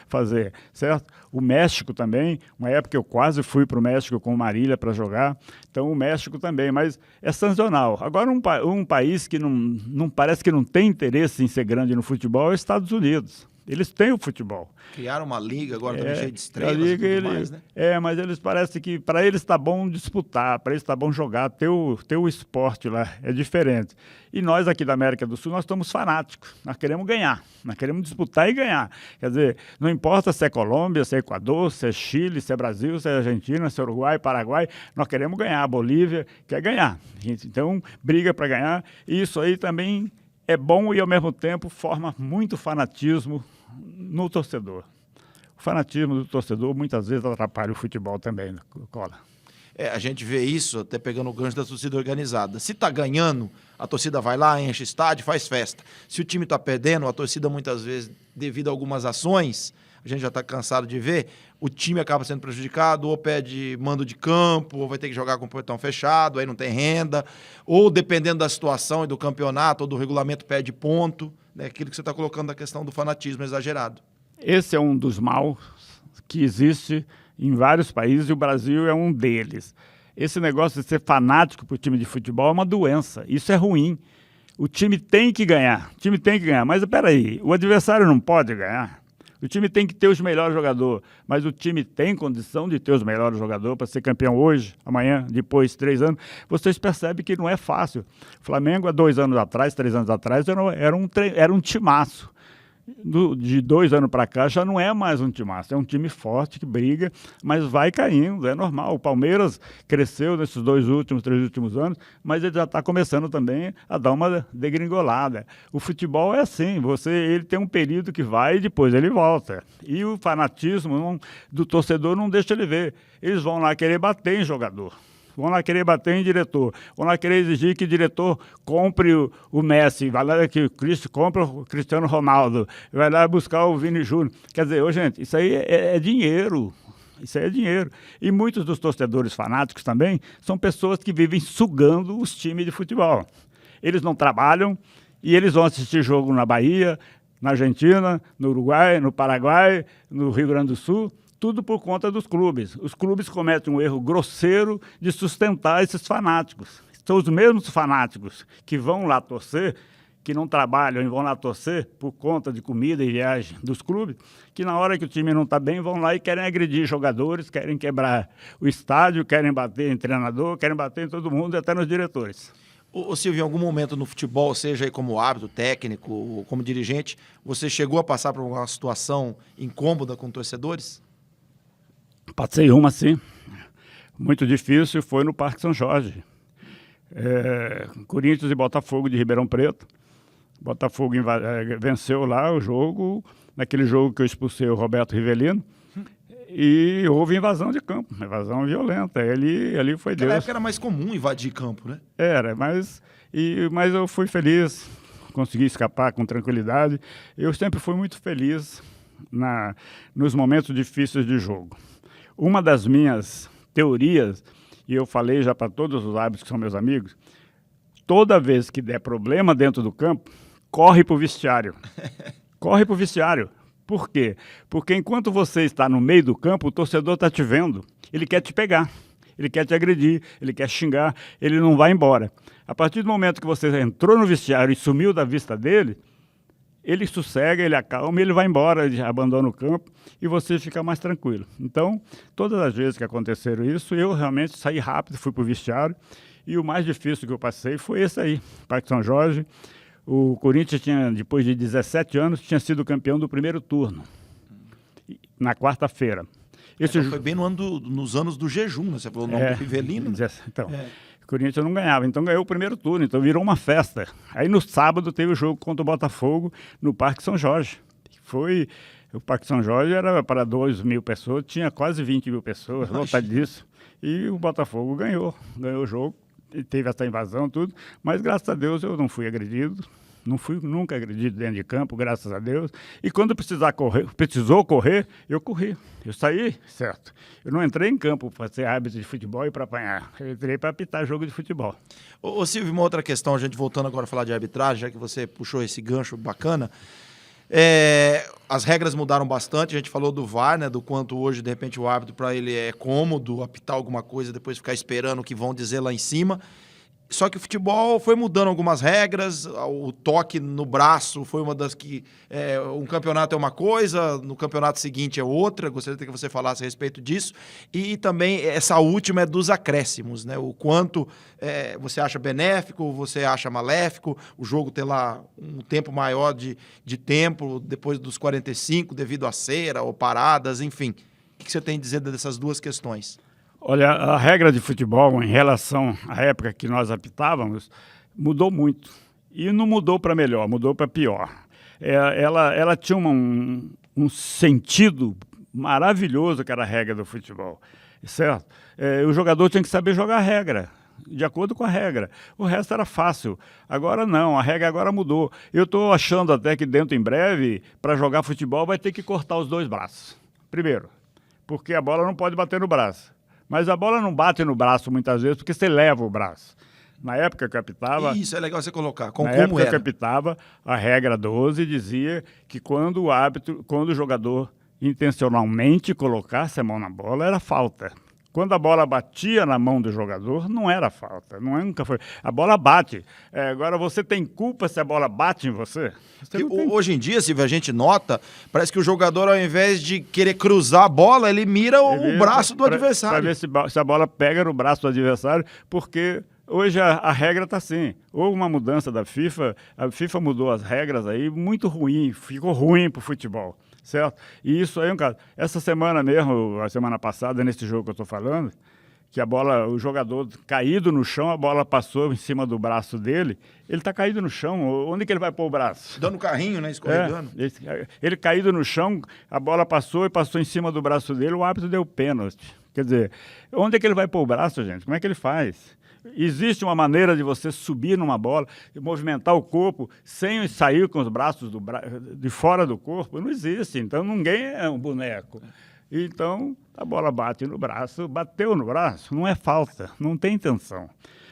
fazer, certo? O México também, uma época eu quase fui para o México com o Marília para jogar, então o México também, mas é sazonal. Agora um país que não parece que não tem interesse em ser grande no futebol é os Estados Unidos. Eles têm o futebol. Criaram uma liga agora também cheia de estrelas e tudo mais, né? Mas eles parecem que para eles está bom disputar, para eles está bom jogar, ter o esporte lá é diferente. E nós aqui da América do Sul, nós estamos fanáticos, nós queremos ganhar, nós queremos disputar e ganhar. Quer dizer, não importa se é Colômbia, se é Equador, se é Chile, se é Brasil, se é Argentina, se é Uruguai, Paraguai, nós queremos ganhar. A Bolívia quer ganhar. Então, briga para ganhar, e isso aí também é bom e, ao mesmo tempo, forma muito fanatismo no torcedor. O fanatismo do torcedor muitas vezes atrapalha o futebol também, Cola. A gente vê isso até pegando o gancho da torcida organizada. Se está ganhando, a torcida vai lá, enche estádio, faz festa. Se o time está perdendo, a torcida muitas vezes, devido a algumas ações, a gente já está cansado de ver, o time acaba sendo prejudicado, ou pede mando de campo, ou vai ter que jogar com o portão fechado, aí não tem renda, ou dependendo da situação e do campeonato ou do regulamento, perde ponto, né? Aquilo que você está colocando da questão do fanatismo exagerado. Esse é um dos maus que existe em vários países, e o Brasil é um deles. Esse negócio de ser fanático para o time de futebol é uma doença, isso é ruim. O time tem que ganhar, mas espera aí, o adversário não pode ganhar. O time tem que ter os melhores jogadores, mas o time tem condição de ter os melhores jogadores para ser campeão hoje, amanhã, depois, 3 anos. Vocês percebem que não é fácil. O Flamengo, há 2 anos atrás, 3 anos atrás, era um timaço. De 2 anos para cá já não é mais um timaço, é um time forte que briga, mas vai caindo, é normal. O Palmeiras cresceu nesses 3 últimos anos, mas ele já está começando também a dar uma degringolada. O futebol é assim, ele tem um período que vai e depois ele volta. E o fanatismo do torcedor não deixa ele ver. Eles vão lá querer bater em jogador. Vão lá querer bater em diretor, vão lá querer exigir que o diretor compre o Messi, vai lá que o compre o Cristiano Ronaldo, vai lá buscar o Vini Júnior. Quer dizer, gente, isso aí é dinheiro. Isso aí é dinheiro. E muitos dos torcedores fanáticos também são pessoas que vivem sugando os times de futebol. Eles não trabalham e eles vão assistir jogo na Bahia, na Argentina, no Uruguai, no Paraguai, no Rio Grande do Sul. Tudo por conta dos clubes. Os clubes cometem um erro grosseiro de sustentar esses fanáticos. São os mesmos fanáticos que vão lá torcer, que não trabalham e vão lá torcer por conta de comida e viagem dos clubes, que na hora que o time não está bem, vão lá e querem agredir jogadores, querem quebrar o estádio, querem bater em treinador, querem bater em todo mundo e até nos diretores. Ô Silvio, em algum momento no futebol, seja aí como árbitro, técnico, ou como dirigente, você chegou a passar por uma situação incômoda com torcedores? Passei uma, sim. Muito difícil, foi no Parque São Jorge. Corinthians e Botafogo de Ribeirão Preto. Botafogo venceu lá o jogo, naquele jogo que eu expulsei o Roberto Rivelino, e houve invasão de campo, invasão violenta. Ali foi Deus. Naquela época era mais comum invadir campo, né? Era, mas eu fui feliz, consegui escapar com tranquilidade. Eu sempre fui muito feliz nos momentos difíceis de jogo. Uma das minhas teorias, e eu falei já para todos os árbitros que são meus amigos, toda vez que der problema dentro do campo, corre para o vestiário. Corre para o vestiário. Por quê? Porque enquanto você está no meio do campo, o torcedor está te vendo, ele quer te pegar, ele quer te agredir, ele quer xingar, ele não vai embora. A partir do momento que você entrou no vestiário e sumiu da vista dele, ele sossega, ele acalma, ele vai embora, ele abandona o campo e você fica mais tranquilo. Então, todas as vezes que aconteceram isso, eu realmente saí rápido, fui para o vestiário e o mais difícil que eu passei foi esse aí, Parque São Jorge. O Corinthians depois de 17 anos, tinha sido campeão do primeiro turno, na quarta-feira. Foi bem nos anos do jejum, né? Você falou o nome do Rivelino. Então, o Corinthians não ganhava, então ganhou o primeiro turno, então virou uma festa. Aí no sábado teve o jogo contra o Botafogo no Parque São Jorge. O Parque São Jorge era para 2.000 pessoas, tinha quase 20.000 pessoas, vontade disso. E o Botafogo ganhou o jogo, e teve essa invasão, tudo, mas graças a Deus eu não fui agredido. Não fui nunca agredido dentro de campo, graças a Deus. E quando precisou correr, eu corri. Eu saí, certo. Eu não entrei em campo para ser árbitro de futebol e para apanhar. Eu entrei para apitar jogo de futebol. Ô Silvio, uma outra questão, a gente voltando agora a falar de arbitragem, já que você puxou esse gancho bacana. As regras mudaram bastante, a gente falou do VAR, né, do quanto hoje, de repente, o árbitro, para ele é cômodo apitar alguma coisa, depois ficar esperando o que vão dizer lá em cima. Só que o futebol foi mudando algumas regras, o toque no braço foi uma das que... um campeonato é uma coisa, no campeonato seguinte é outra, gostaria que você falasse a respeito disso. E também essa última é dos acréscimos, né? O quanto você acha benéfico, você acha maléfico, o jogo ter lá um tempo maior de tempo, depois dos 45, devido à cera ou paradas, enfim. O que você tem a dizer dessas duas questões? Olha, a regra de futebol em relação à época que nós apitávamos mudou muito. E não mudou para melhor, mudou para pior. Ela tinha um sentido maravilhoso que era a regra do futebol, certo? O jogador tinha que saber jogar a regra, de acordo com a regra. O resto era fácil. Agora não, a regra agora mudou. Eu estou achando até que dentro em breve, para jogar futebol, vai ter que cortar os 2 braços. Primeiro, porque a bola não pode bater no braço. Mas a bola não bate no braço muitas vezes porque você leva o braço. Na época que eu apitava... Isso, é legal você colocar. Na época que eu apitava, a regra 12 dizia que quando o jogador intencionalmente colocasse a mão na bola, era falta. Quando a bola batia na mão do jogador, não era falta, nunca foi. A bola bate. Agora, você tem culpa se a bola bate em você? Hoje em dia, Silvio, a gente nota, parece que o jogador, ao invés de querer cruzar a bola, ele mira o braço do adversário. Para ver se a bola pega no braço do adversário, porque hoje a regra está assim. Houve uma mudança da FIFA, a FIFA mudou as regras aí, muito ruim, ficou ruim para o futebol, certo? E isso aí é um caso. Essa semana mesmo, a semana passada, nesse jogo que eu estou falando, que o jogador caído no chão, a bola passou em cima do braço dele, ele está caído no chão, onde que ele vai pôr o braço? Dando carrinho, né, escorregando. Ele caído no chão, a bola passou em cima do braço dele, o árbitro deu pênalti. Quer dizer, onde é que ele vai pôr o braço, gente? Como é que ele faz? Existe uma maneira de você subir numa bola e movimentar o corpo sem sair com os braços de fora do corpo? Não existe. Então, ninguém é um boneco. Então, a bola bate no braço, bateu no braço, não é falta, não tem intenção.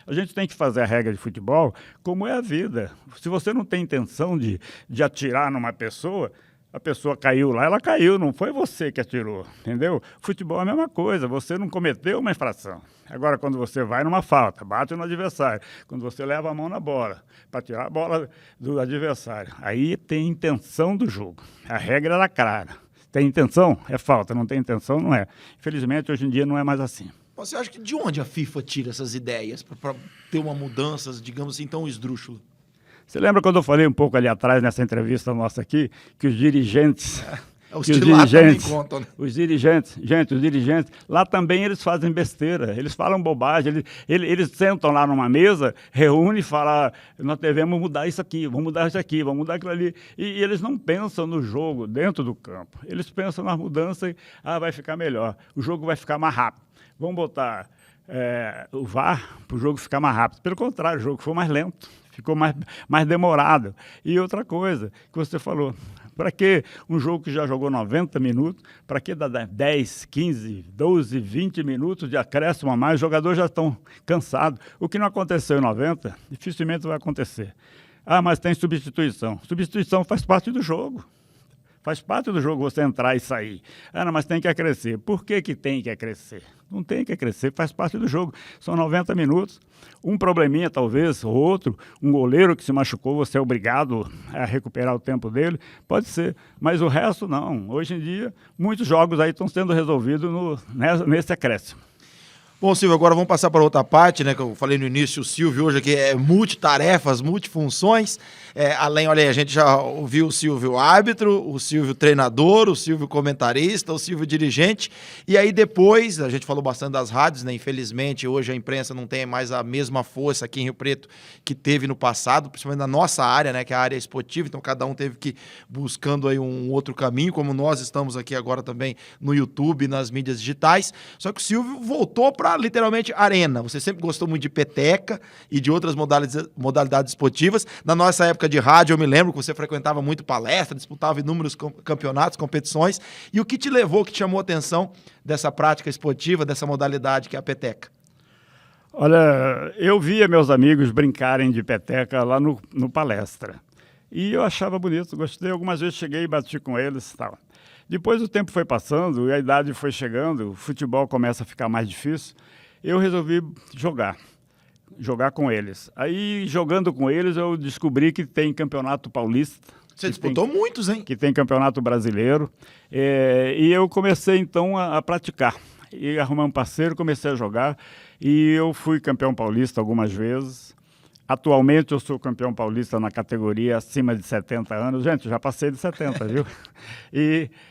A gente tem que fazer a regra de futebol como é a vida. Se você não tem intenção de atirar numa pessoa, a pessoa caiu lá, ela caiu, não foi você que atirou, entendeu? Futebol é a mesma coisa, você não cometeu uma infração. Agora, quando você vai numa falta, bate no adversário, quando você leva a mão na bola, para tirar a bola do adversário, aí tem intenção do jogo. A regra era clara. Tem intenção? É falta. Não tem intenção? Não é. Infelizmente, hoje em dia, não é mais assim. Você acha que de onde a FIFA tira essas ideias para ter uma mudança, digamos assim, tão esdrúxula? Você lembra quando eu falei um pouco ali atrás, nessa entrevista nossa aqui, que os dirigentes... Os dirigentes, contam, né? Os dirigentes, lá também eles fazem besteira, eles falam bobagem, eles sentam lá numa mesa, reúnem e falam, nós devemos mudar isso aqui, vamos mudar isso aqui, vamos mudar aquilo ali. E eles não pensam no jogo dentro do campo, eles pensam na mudança e vai ficar melhor, o jogo vai ficar mais rápido. Vamos botar o VAR para o jogo ficar mais rápido. Pelo contrário, o jogo foi mais lento, ficou mais demorado. E outra coisa que você falou, para que um jogo que já jogou 90 minutos, para que dar 10, 15, 12, 20 minutos de acréscimo a mais? Os jogadores já estão cansados. O que não aconteceu em 90, dificilmente vai acontecer. Mas tem substituição. Substituição faz parte do jogo. Faz parte do jogo você entrar e sair. Não, mas tem que acrescer. Por que tem que acrescer? Não tem que acrescer, faz parte do jogo. São 90 minutos. Um probleminha, talvez, ou outro, um goleiro que se machucou, você é obrigado a recuperar o tempo dele. Pode ser, mas o resto não. Hoje em dia, muitos jogos aí estão sendo resolvidos nesse acréscimo. Bom, Silvio, agora vamos passar para outra parte, né? Que eu falei no início, o Silvio hoje aqui é multitarefas, multifunções. Além, olha aí, a gente já ouviu o Silvio árbitro, o Silvio treinador, o Silvio comentarista, o Silvio dirigente. E aí depois, a gente falou bastante das rádios, né? Infelizmente, hoje a imprensa não tem mais a mesma força aqui em Rio Preto que teve no passado, principalmente na nossa área, né? Que é a área esportiva. Então, cada um teve que ir buscando aí um outro caminho, como nós estamos aqui agora também no YouTube, nas mídias digitais. Só que o Silvio voltou para literalmente arena. Você sempre gostou muito de peteca e de outras modalidades esportivas. Na nossa época de rádio, eu me lembro que você frequentava muito palestra, disputava inúmeros campeonatos, competições. E o que te levou, o que te chamou a atenção dessa prática esportiva, dessa modalidade que é a peteca? Olha, eu via meus amigos brincarem de peteca lá no palestra. E eu achava bonito, gostei. Algumas vezes cheguei e bati com eles e tal. Depois o tempo foi passando e a idade foi chegando, o futebol começa a ficar mais difícil. Eu resolvi jogar com eles. Aí, jogando com eles, eu descobri que tem campeonato paulista. Você disputou muitos, hein? Que tem campeonato brasileiro. E eu comecei, então, a praticar. E arrumei um parceiro, comecei a jogar. E eu fui campeão paulista algumas vezes. Atualmente eu sou campeão paulista na categoria acima de 70 anos. Gente, já passei de 70, viu?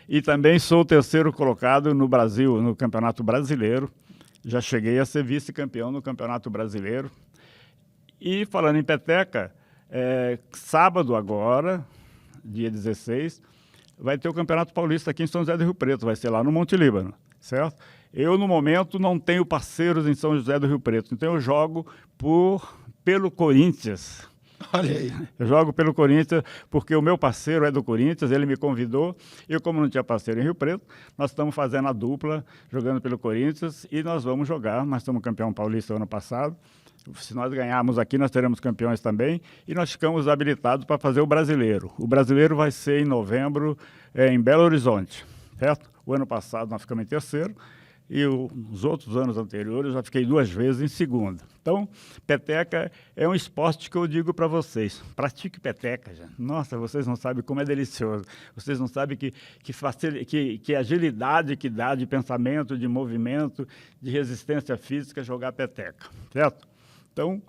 E também sou o terceiro colocado no Brasil, no Campeonato Brasileiro. Já cheguei a ser vice-campeão no Campeonato Brasileiro. E falando em peteca, sábado agora, dia 16, vai ter o Campeonato Paulista aqui em São José do Rio Preto. Vai ser lá no Monte Líbano, certo? Eu, no momento, não tenho parceiros em São José do Rio Preto. Então eu jogo pelo Corinthians. Olha aí. Eu jogo pelo Corinthians porque o meu parceiro é do Corinthians, ele me convidou. Eu, como não tinha parceiro em Rio Preto, nós estamos fazendo a dupla, jogando pelo Corinthians e nós vamos jogar. Nós somos campeão paulista ano passado. Se nós ganharmos aqui, nós teremos campeões também. E nós ficamos habilitados para fazer o brasileiro. O brasileiro vai ser em novembro, em Belo Horizonte, certo? O ano passado nós ficamos em terceiro. e os outros anos anteriores eu já fiquei 2 vezes em segunda. Então, peteca é um esporte que eu digo para vocês, pratique peteca, gente. Nossa, vocês não sabem como é delicioso, vocês não sabem que agilidade que dá de pensamento, de movimento, de resistência física jogar peteca, certo? Então,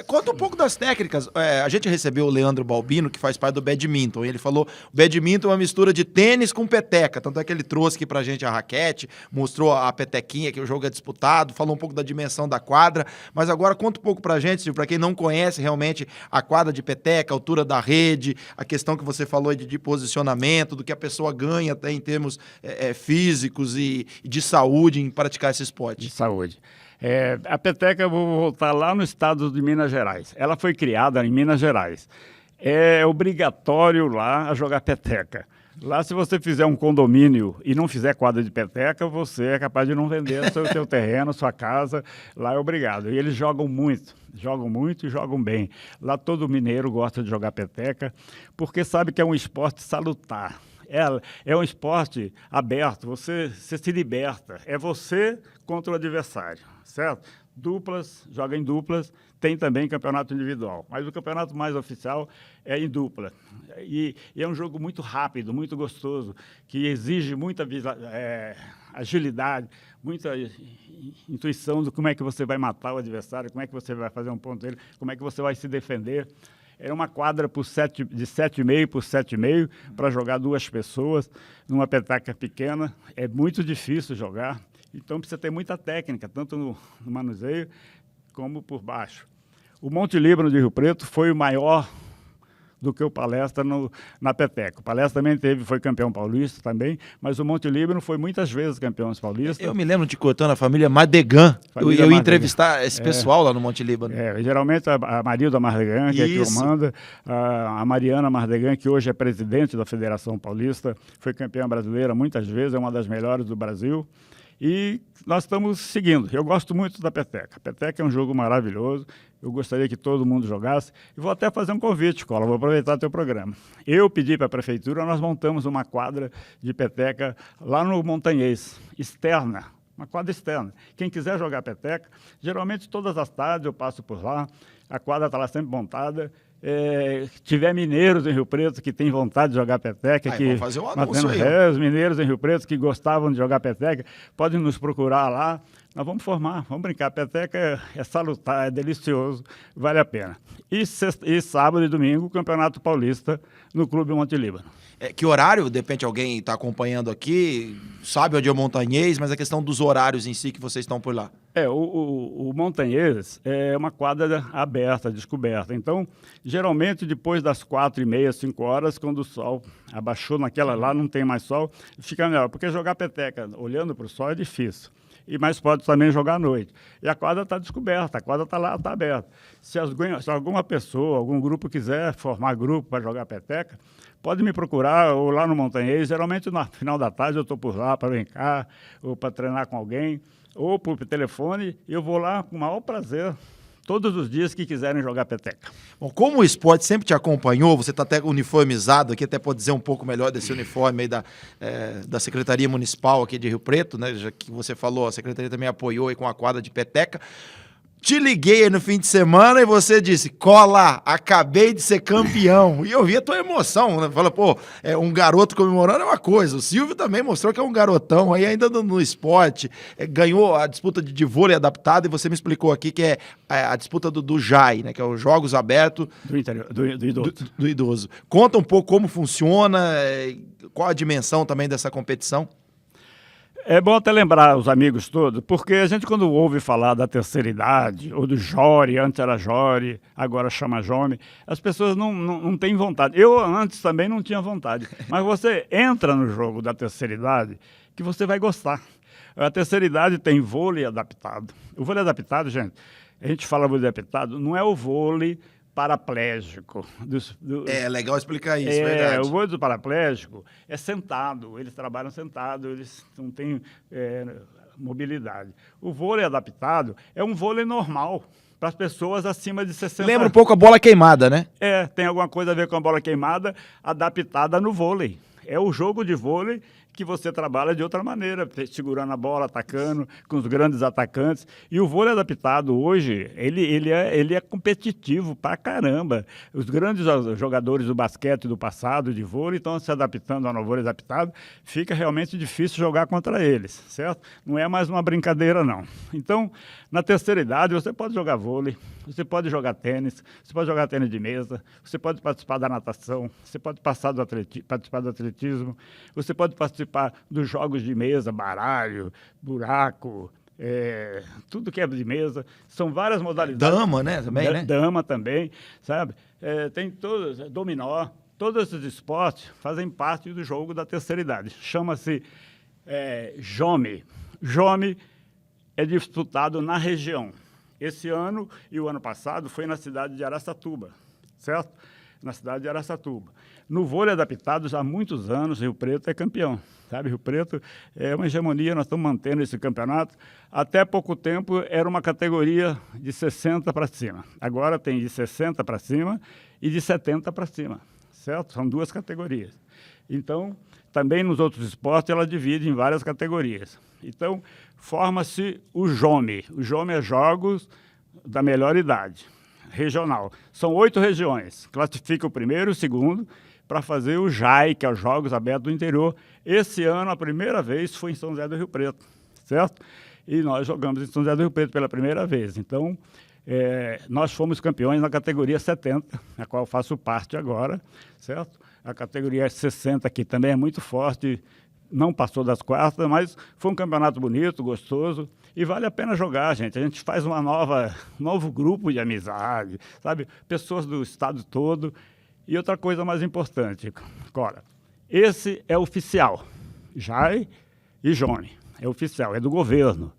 conta um pouco das técnicas. A gente recebeu o Leandro Balbino, que faz parte do badminton, e ele falou o badminton é uma mistura de tênis com peteca, tanto é que ele trouxe aqui pra gente a raquete, mostrou a petequinha, que o jogo é disputado, falou um pouco da dimensão da quadra, mas agora conta um pouco pra gente, Silvio, pra quem não conhece realmente a quadra de peteca, a altura da rede, a questão que você falou de posicionamento, do que a pessoa ganha até em termos físicos e de saúde em praticar esse esporte. De saúde. A peteca, eu vou voltar lá no estado de Minas Gerais. Ela foi criada em Minas Gerais. É obrigatório lá a jogar peteca. Lá, se você fizer um condomínio e não fizer quadra de peteca, você é capaz de não vender seu terreno, sua casa. Lá é obrigado. E eles jogam muito e jogam bem. Lá todo mineiro gosta de jogar peteca, porque sabe que é um esporte salutar. É um esporte aberto, você se liberta. É você contra o adversário, certo? Duplas, joga em duplas, tem também campeonato individual. Mas o campeonato mais oficial é em dupla. E é um jogo muito rápido, muito gostoso, que exige muita agilidade, muita intuição de como é que você vai matar o adversário, como é que você vai fazer um ponto dele, como é que você vai se defender. Era uma quadra de 7,5 por 7,5 para jogar 2 pessoas numa peteca pequena. É muito difícil jogar, então precisa ter muita técnica, tanto no manuseio como por baixo. O Monte Líbano de Rio Preto foi o maior do que o Palestra na peteca. O Palestra também foi campeão paulista também, mas o Monte Líbano foi muitas vezes campeão paulista. Eu me lembro de cortando a família Mardegan. Eu ia entrevistar esse pessoal lá no Monte Líbano. Geralmente a Marilda Mardegan, que é que comanda, a Mariana Mardegan, que hoje é presidente da Federação Paulista, foi campeã brasileira muitas vezes, é uma das melhores do Brasil. E nós estamos seguindo. Eu gosto muito da peteca. A peteca é um jogo maravilhoso. Eu gostaria que todo mundo jogasse. E vou até fazer um convite, Cola. Vou aproveitar o teu programa. Eu pedi para a prefeitura, nós montamos uma quadra de peteca lá no Montanhês, externa. Uma quadra externa. Quem quiser jogar peteca, geralmente todas as tardes eu passo por lá. A quadra está lá sempre montada. Tiver mineiros em Rio Preto que têm vontade de jogar peteca, vamos fazer um anúncio aí. Os mineiros em Rio Preto que gostavam de jogar peteca, podem nos procurar lá. Nós vamos formar, vamos brincar. Peteca é salutar, é delicioso, vale a pena. E sábado e domingo, o Campeonato Paulista no Clube Monte Líbano. Que horário, de repente alguém está acompanhando aqui, sabe onde é o Montanhês, mas a questão dos horários em si que vocês estão por lá. O Montanhês é uma quadra aberta, descoberta. Então, geralmente depois das 4h30, 5 horas, quando o sol abaixou naquela lá, não tem mais sol, fica melhor. Porque jogar peteca olhando para o sol é difícil. Mas pode também jogar à noite. E a quadra está descoberta, a quadra está lá, está aberta. Se alguma pessoa, algum grupo quiser formar grupo para jogar peteca, pode me procurar ou lá no Montanhês. Geralmente no final da tarde eu estou por lá para brincar ou para treinar com alguém, ou por telefone, e eu vou lá com o maior prazer. Todos os dias que quiserem jogar peteca. Bom, como o esporte sempre te acompanhou, você está até uniformizado aqui, até pode dizer um pouco melhor desse uniforme aí da Secretaria Municipal aqui de Rio Preto, né? Já que você falou, a Secretaria também apoiou aí com a quadra de peteca. Te liguei aí no fim de semana e você disse, Cola, acabei de ser campeão. E eu vi a tua emoção, né? Fala, um garoto comemorando é uma coisa. O Silvio também mostrou que é um garotão aí ainda no esporte. Ganhou a disputa de vôlei adaptado e você me explicou aqui que é a disputa do JAI, né? Que é os Jogos Abertos do Idoso. Conta um pouco como funciona, qual a dimensão também dessa competição. É bom até lembrar os amigos todos, porque a gente quando ouve falar da terceira idade, ou do Jore, antes era Jore, agora chama Jome, as pessoas não têm vontade. Eu antes também não tinha vontade, mas você entra no jogo da terceira idade que você vai gostar. A terceira idade tem vôlei adaptado. O vôlei adaptado, gente, a gente fala vôlei adaptado, não é o vôlei paraplégico. É legal explicar isso, verdade. O vôlei do paraplégico é sentado, eles trabalham sentados, eles não têm mobilidade. O vôlei adaptado é um vôlei normal, para as pessoas acima de 60 anos. Lembra um pouco a bola queimada, né? Tem alguma coisa a ver com a bola queimada adaptada no vôlei. É o jogo de vôlei que você trabalha de outra maneira, segurando a bola, atacando, com os grandes atacantes. E o vôlei adaptado hoje, ele é competitivo pra caramba. Os grandes jogadores do basquete do passado, de vôlei, estão se adaptando ao vôlei adaptado. Fica realmente difícil jogar contra eles, certo? Não é mais uma brincadeira, não. Então, na terceira idade, você pode jogar vôlei, você pode jogar tênis, você pode jogar tênis de mesa, você pode participar da natação, você pode participar do atletismo, você pode participar dos jogos de mesa, baralho, buraco, tudo que é de mesa. São várias modalidades. Dama, né? Também, né? Dama também, sabe? Tem todos, dominó, todos esses esportes fazem parte do jogo da terceira idade. Chama-se Jome. Jome é disputado na região. Esse ano e o ano passado foi na cidade de Araçatuba, certo? Na cidade de Araçatuba. No vôlei adaptado, já há muitos anos, Rio Preto é campeão, sabe? Rio Preto é uma hegemonia, nós estamos mantendo esse campeonato. Até pouco tempo era uma categoria de 60 para cima. Agora tem de 60 para cima e de 70 para cima, certo? São duas categorias. Então, também nos outros esportes, ela divide em várias categorias. Então, forma-se o JOME. O JOME é Jogos da Melhor Idade, regional. São 8 regiões. Classifica o primeiro e o segundo para fazer o JAI, que é os Jogos Abertos do Interior. Esse ano, a primeira vez, foi em São José do Rio Preto, certo? E nós jogamos em São José do Rio Preto pela primeira vez. Então, nós fomos campeões na categoria 70, na qual eu faço parte agora, certo? A categoria 60 aqui também é muito forte, não passou das quartas, mas foi um campeonato bonito, gostoso, e vale a pena jogar, gente. A gente faz um novo grupo de amizade, sabe? Pessoas do estado todo. E outra coisa mais importante, Cora, esse é oficial, JAI e JONE, é oficial, é do governo.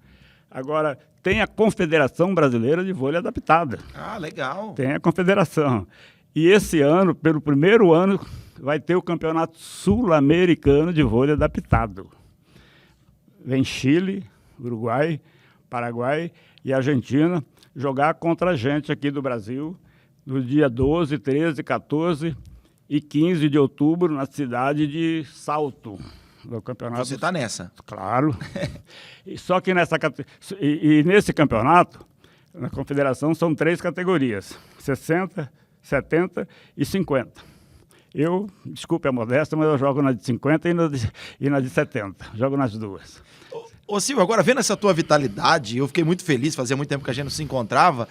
Agora, tem a Confederação Brasileira de Vôlei Adaptada. Ah, legal. Tem a confederação. E esse ano, pelo primeiro ano, vai ter o Campeonato Sul-Americano de Vôlei Adaptado. Vem Chile, Uruguai, Paraguai e Argentina jogar contra a gente aqui do Brasil no dia 12, 13, 14 e 15 de outubro na cidade de Salto. Do campeonato. Você está nessa? Claro. Só que nesse campeonato, na confederação, são 3 categorias, 60, 70 e 50. Eu, desculpe a modéstia, mas eu jogo na de 50 e na de 70. Jogo nas duas. Ô Silvio, agora vendo essa tua vitalidade, eu fiquei muito feliz, fazia muito tempo que a gente não se encontrava.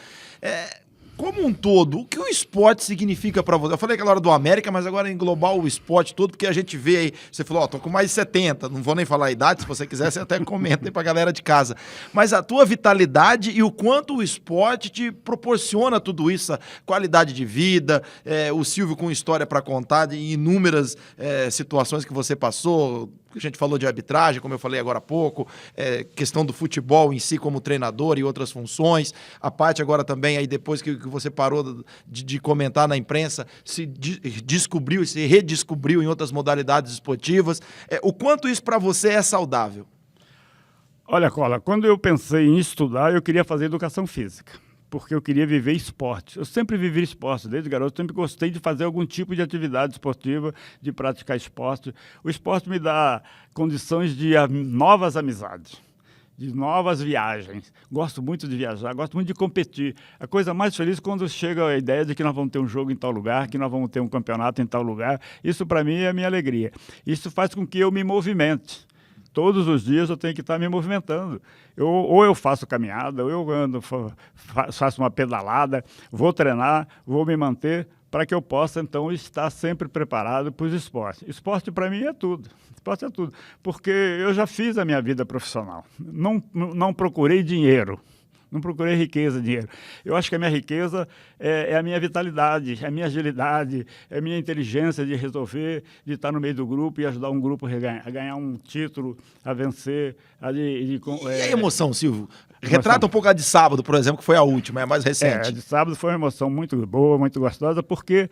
Como um todo, o que o esporte significa para você? Eu falei aquela hora do América, mas agora englobar o esporte todo, porque a gente vê aí, você falou, tô com mais de 70, não vou nem falar a idade, se você quiser, você até comenta aí pra galera de casa. Mas a tua vitalidade e o quanto o esporte te proporciona tudo isso, a qualidade de vida, o Silvio com história para contar de inúmeras situações que você passou. A gente falou de arbitragem, como eu falei agora há pouco, questão do futebol em si como treinador e outras funções, a parte agora também, aí depois que você parou de comentar na imprensa, se descobriu e se redescobriu em outras modalidades esportivas, o quanto isso para você é saudável? Olha, Cola, quando eu pensei em estudar, eu queria fazer educação física, porque eu queria viver esporte. Eu sempre vivi esporte, desde garoto, sempre gostei de fazer algum tipo de atividade esportiva, de praticar esporte. O esporte me dá condições de novas amizades, de novas viagens. Gosto muito de viajar, gosto muito de competir. A coisa mais feliz é quando chega a ideia de que nós vamos ter um jogo em tal lugar, que nós vamos ter um campeonato em tal lugar. Isso, para mim, é a minha alegria. Isso faz com que eu me movimente. Todos os dias eu tenho que estar me movimentando. Ou eu faço caminhada, ou eu ando, faço uma pedalada, vou treinar, vou me manter para que eu possa, então, estar sempre preparado para os esportes. Esporte, para mim, é tudo. Esporte é tudo. Porque eu já fiz a minha vida profissional. Não procurei dinheiro. Não procurei riqueza, dinheiro. Eu acho que a minha riqueza é a minha vitalidade, é a minha agilidade, é a minha inteligência de resolver, de estar no meio do grupo e ajudar um grupo a ganhar um título, a vencer. E a emoção, Silvio? Retrata um pouco a de sábado, por exemplo, que foi a última, é a mais recente. A de sábado foi uma emoção muito boa, muito gostosa, porque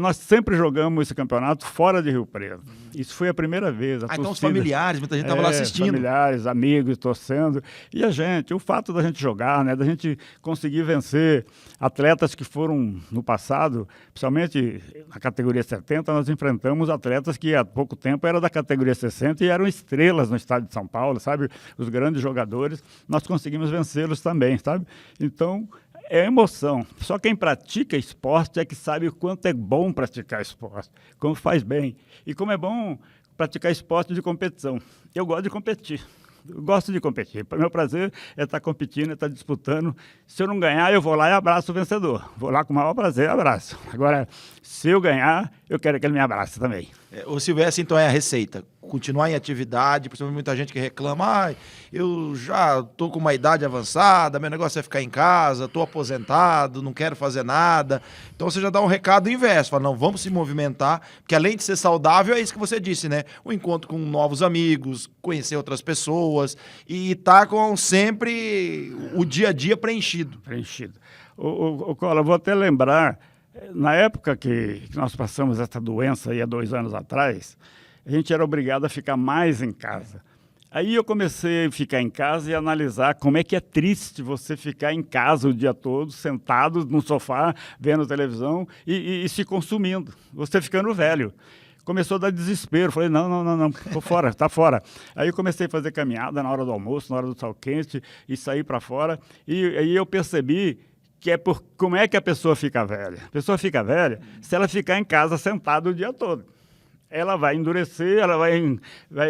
nós sempre jogamos esse campeonato fora de Rio Preto. Isso foi a primeira vez. Então os familiares, muita gente estava lá assistindo. Familiares, amigos, torcendo. E a gente, o fato da gente jogar, superar, né? Da gente conseguir vencer atletas que foram no passado, principalmente na categoria 70, nós enfrentamos atletas que há pouco tempo eram da categoria 60 e eram estrelas no estado de São Paulo, sabe? Os grandes jogadores, nós conseguimos vencê-los também, sabe? Então, é emoção. Só quem pratica esporte é que sabe o quanto é bom praticar esporte, como faz bem. E como é bom praticar esporte de competição. Eu gosto de competir. Eu gosto de competir. Meu prazer é estar competindo, é estar disputando. Se eu não ganhar, eu vou lá e abraço o vencedor. Vou lá com o maior prazer, abraço. Agora, se eu ganhar, eu quero que ele me abrace também. O Silvestre, então, é a receita. Continuar em atividade, principalmente muita gente que reclama, eu já estou com uma idade avançada, meu negócio é ficar em casa, estou aposentado, não quero fazer nada. Então você já dá um recado inverso, fala, não, vamos se movimentar, porque além de ser saudável, é isso que você disse, né? O encontro com novos amigos, conhecer outras pessoas e estar com sempre o dia a dia preenchido. Preenchido. Cola, eu vou até lembrar, na época que nós passamos essa doença aí há 2 anos atrás, a gente era obrigado a ficar mais em casa. Aí eu comecei a ficar em casa e analisar como é que é triste você ficar em casa o dia todo, sentado no sofá, vendo televisão e se consumindo. Você ficando velho. Começou a dar desespero. Falei, não, tô fora, tá fora. Aí eu comecei a fazer caminhada na hora do almoço, na hora do sol quente, e sair para fora. E aí eu percebi que é por como é que a pessoa fica velha. A pessoa fica velha se ela ficar em casa sentada o dia todo. Ela vai endurecer, ela vai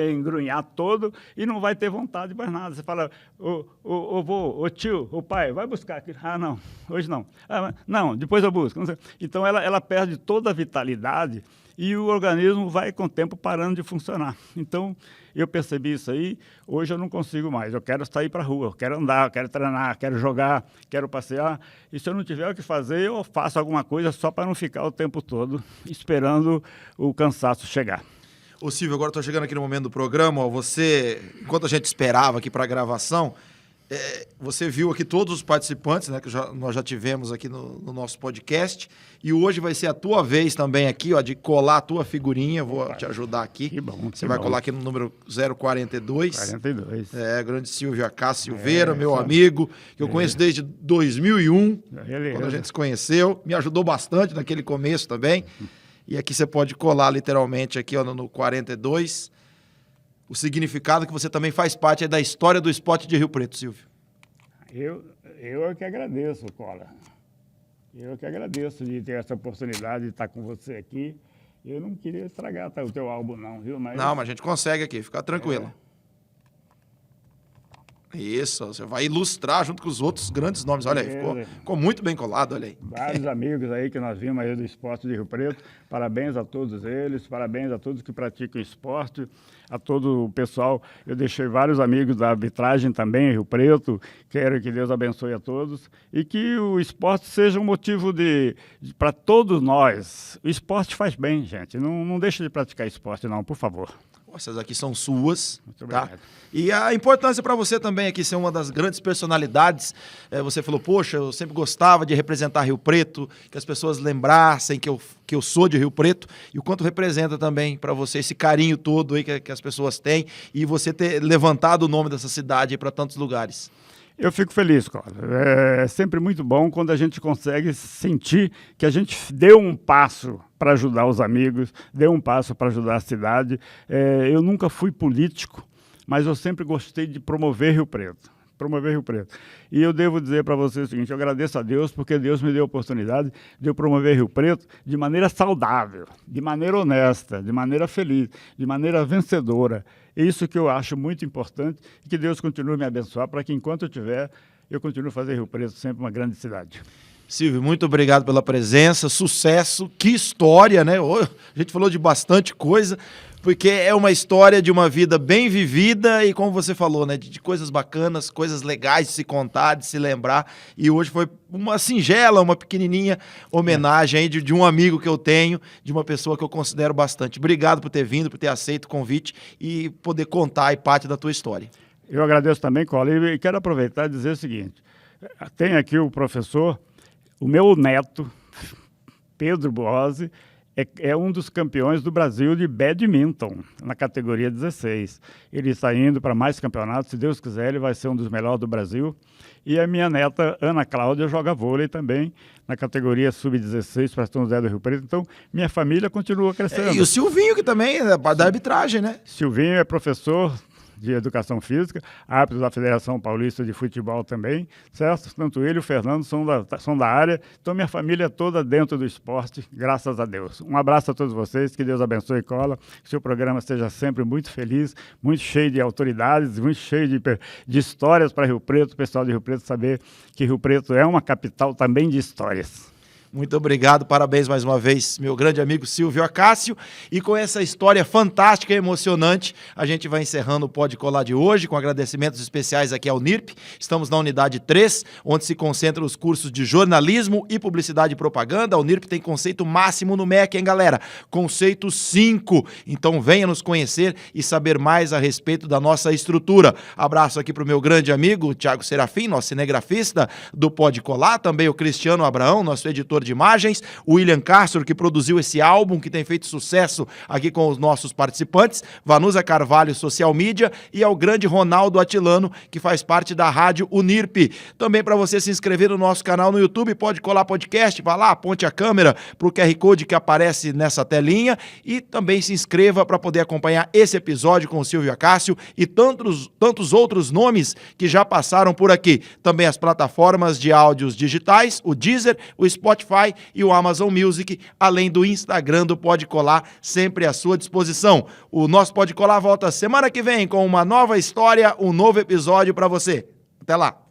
engrunhar todo e não vai ter vontade de mais nada. Você fala, ô tio, ô pai, vai buscar aqui. Ah, não, hoje não. Ah, não, depois eu busco. Então ela perde toda a vitalidade e o organismo vai com o tempo parando de funcionar. Então eu percebi isso aí, hoje eu não consigo mais. Eu quero sair para a rua, eu quero andar, eu quero treinar, quero jogar, quero passear. E se eu não tiver o que fazer, eu faço alguma coisa só para não ficar o tempo todo esperando o cansaço chegar. Ô Silvio, agora estou chegando aqui no momento do programa, ó, você, enquanto a gente esperava aqui para a gravação, você viu aqui todos os participantes, né, que nós já tivemos aqui no nosso podcast, e hoje vai ser a tua vez também aqui, ó, de colar a tua figurinha, vou te ajudar aqui. Que bom. Você vai colar aqui no número 042. 42. Grande Silvio Acá Silveira, meu amigo, que eu conheço desde 2001, quando a gente se conheceu, me ajudou bastante naquele começo também, e aqui você pode colar literalmente aqui, ó, no 42, o significado que você também faz parte da história do esporte de Rio Preto, Silvio. Eu é que agradeço, Cola. Eu que agradeço de ter essa oportunidade de estar com você aqui. Eu não queria estragar o teu álbum, não, viu? Mas a gente consegue aqui, fica tranquilo. Isso, você vai ilustrar junto com os outros grandes nomes. Olha aí, ficou muito bem colado, olha aí. Vários amigos aí que nós vimos aí do esporte de Rio Preto. Parabéns a todos eles, parabéns a todos que praticam esporte, a todo o pessoal. Eu deixei vários amigos da arbitragem também em Rio Preto. Quero que Deus abençoe a todos e que o esporte seja um motivo para todos nós. O esporte faz bem, gente. Não deixe de praticar esporte, não, por favor. Essas aqui são suas, muito tá? obrigado. E a importância para você também aqui ser uma das grandes personalidades. Você falou, poxa, eu sempre gostava de representar Rio Preto, que as pessoas lembrassem que eu sou de Rio Preto, e o quanto representa também para você esse carinho todo aí que as pessoas têm, e você ter levantado o nome dessa cidade para tantos lugares. Eu fico feliz, Cola. É sempre muito bom quando a gente consegue sentir que a gente deu um passo para ajudar os amigos, deu um passo para ajudar a cidade. Eu nunca fui político, mas eu sempre gostei de promover Rio Preto. E eu devo dizer para você o seguinte, eu agradeço a Deus porque Deus me deu a oportunidade de eu promover Rio Preto de maneira saudável, de maneira honesta, de maneira feliz, de maneira vencedora. Isso que eu acho muito importante e que Deus continue a me abençoar para que enquanto eu tiver, eu continue a fazer Rio Preto sempre uma grande cidade. Silvio, muito obrigado pela presença, sucesso, que história, né? A gente falou de bastante coisa, porque é uma história de uma vida bem vivida e, como você falou, né, de coisas bacanas, coisas legais de se contar, de se lembrar. E hoje foi uma singela, uma pequenininha homenagem aí de um amigo que eu tenho, de uma pessoa que eu considero bastante. Obrigado por ter vindo, por ter aceito o convite e poder contar aí parte da tua história. Eu agradeço também, Cola, e quero aproveitar e dizer o seguinte. Tem aqui o professor, o meu neto, Pedro Boazzi, é um dos campeões do Brasil de badminton, na categoria 16. Ele está indo para mais campeonatos, se Deus quiser, ele vai ser um dos melhores do Brasil. E a minha neta, Ana Cláudia, joga vôlei também, na categoria sub-16 para São José do Rio Preto. Então, minha família continua crescendo. E o Silvinho, que também é da arbitragem, né? Silvinho é professor de Educação Física, árbitro da Federação Paulista de Futebol também, certo? Tanto ele e o Fernando são da área, então minha família é toda dentro do esporte, graças a Deus. Um abraço a todos vocês, que Deus abençoe e cola, que o seu programa esteja sempre muito feliz, muito cheio de autoridades, muito cheio de histórias para Rio Preto, o pessoal de Rio Preto saber que Rio Preto é uma capital também de histórias. Muito obrigado, parabéns mais uma vez, meu grande amigo Silvio Acácio. E com essa história fantástica e emocionante, a gente vai encerrando o Pode Colar de hoje, com agradecimentos especiais aqui ao NIRP. Estamos na unidade 3, onde se concentram os cursos de jornalismo e publicidade e propaganda. O NIRP tem conceito máximo no MEC, hein, galera? Conceito 5. Então venha nos conhecer e saber mais a respeito da nossa estrutura. Abraço aqui para o meu grande amigo, Thiago Serafim, nosso cinegrafista do Pode Colar, também o Cristiano Abraão, nosso editor de imagens, o William Castro, que produziu esse álbum, que tem feito sucesso aqui com os nossos participantes, Vanusa Carvalho, social media, e ao grande Ronaldo Atilano, que faz parte da rádio Unirp. Também para você se inscrever no nosso canal no YouTube, Pode Colar Podcast, vá lá, aponte a câmera para o QR Code que aparece nessa telinha e também se inscreva para poder acompanhar esse episódio com o Silvio Acácio e tantos outros nomes que já passaram por aqui. Também as plataformas de áudios digitais, o Deezer, o Spotify e o Amazon Music, além do Instagram do Pode Colar, sempre à sua disposição. O nosso Pode Colar volta semana que vem com uma nova história, um novo episódio para você. Até lá!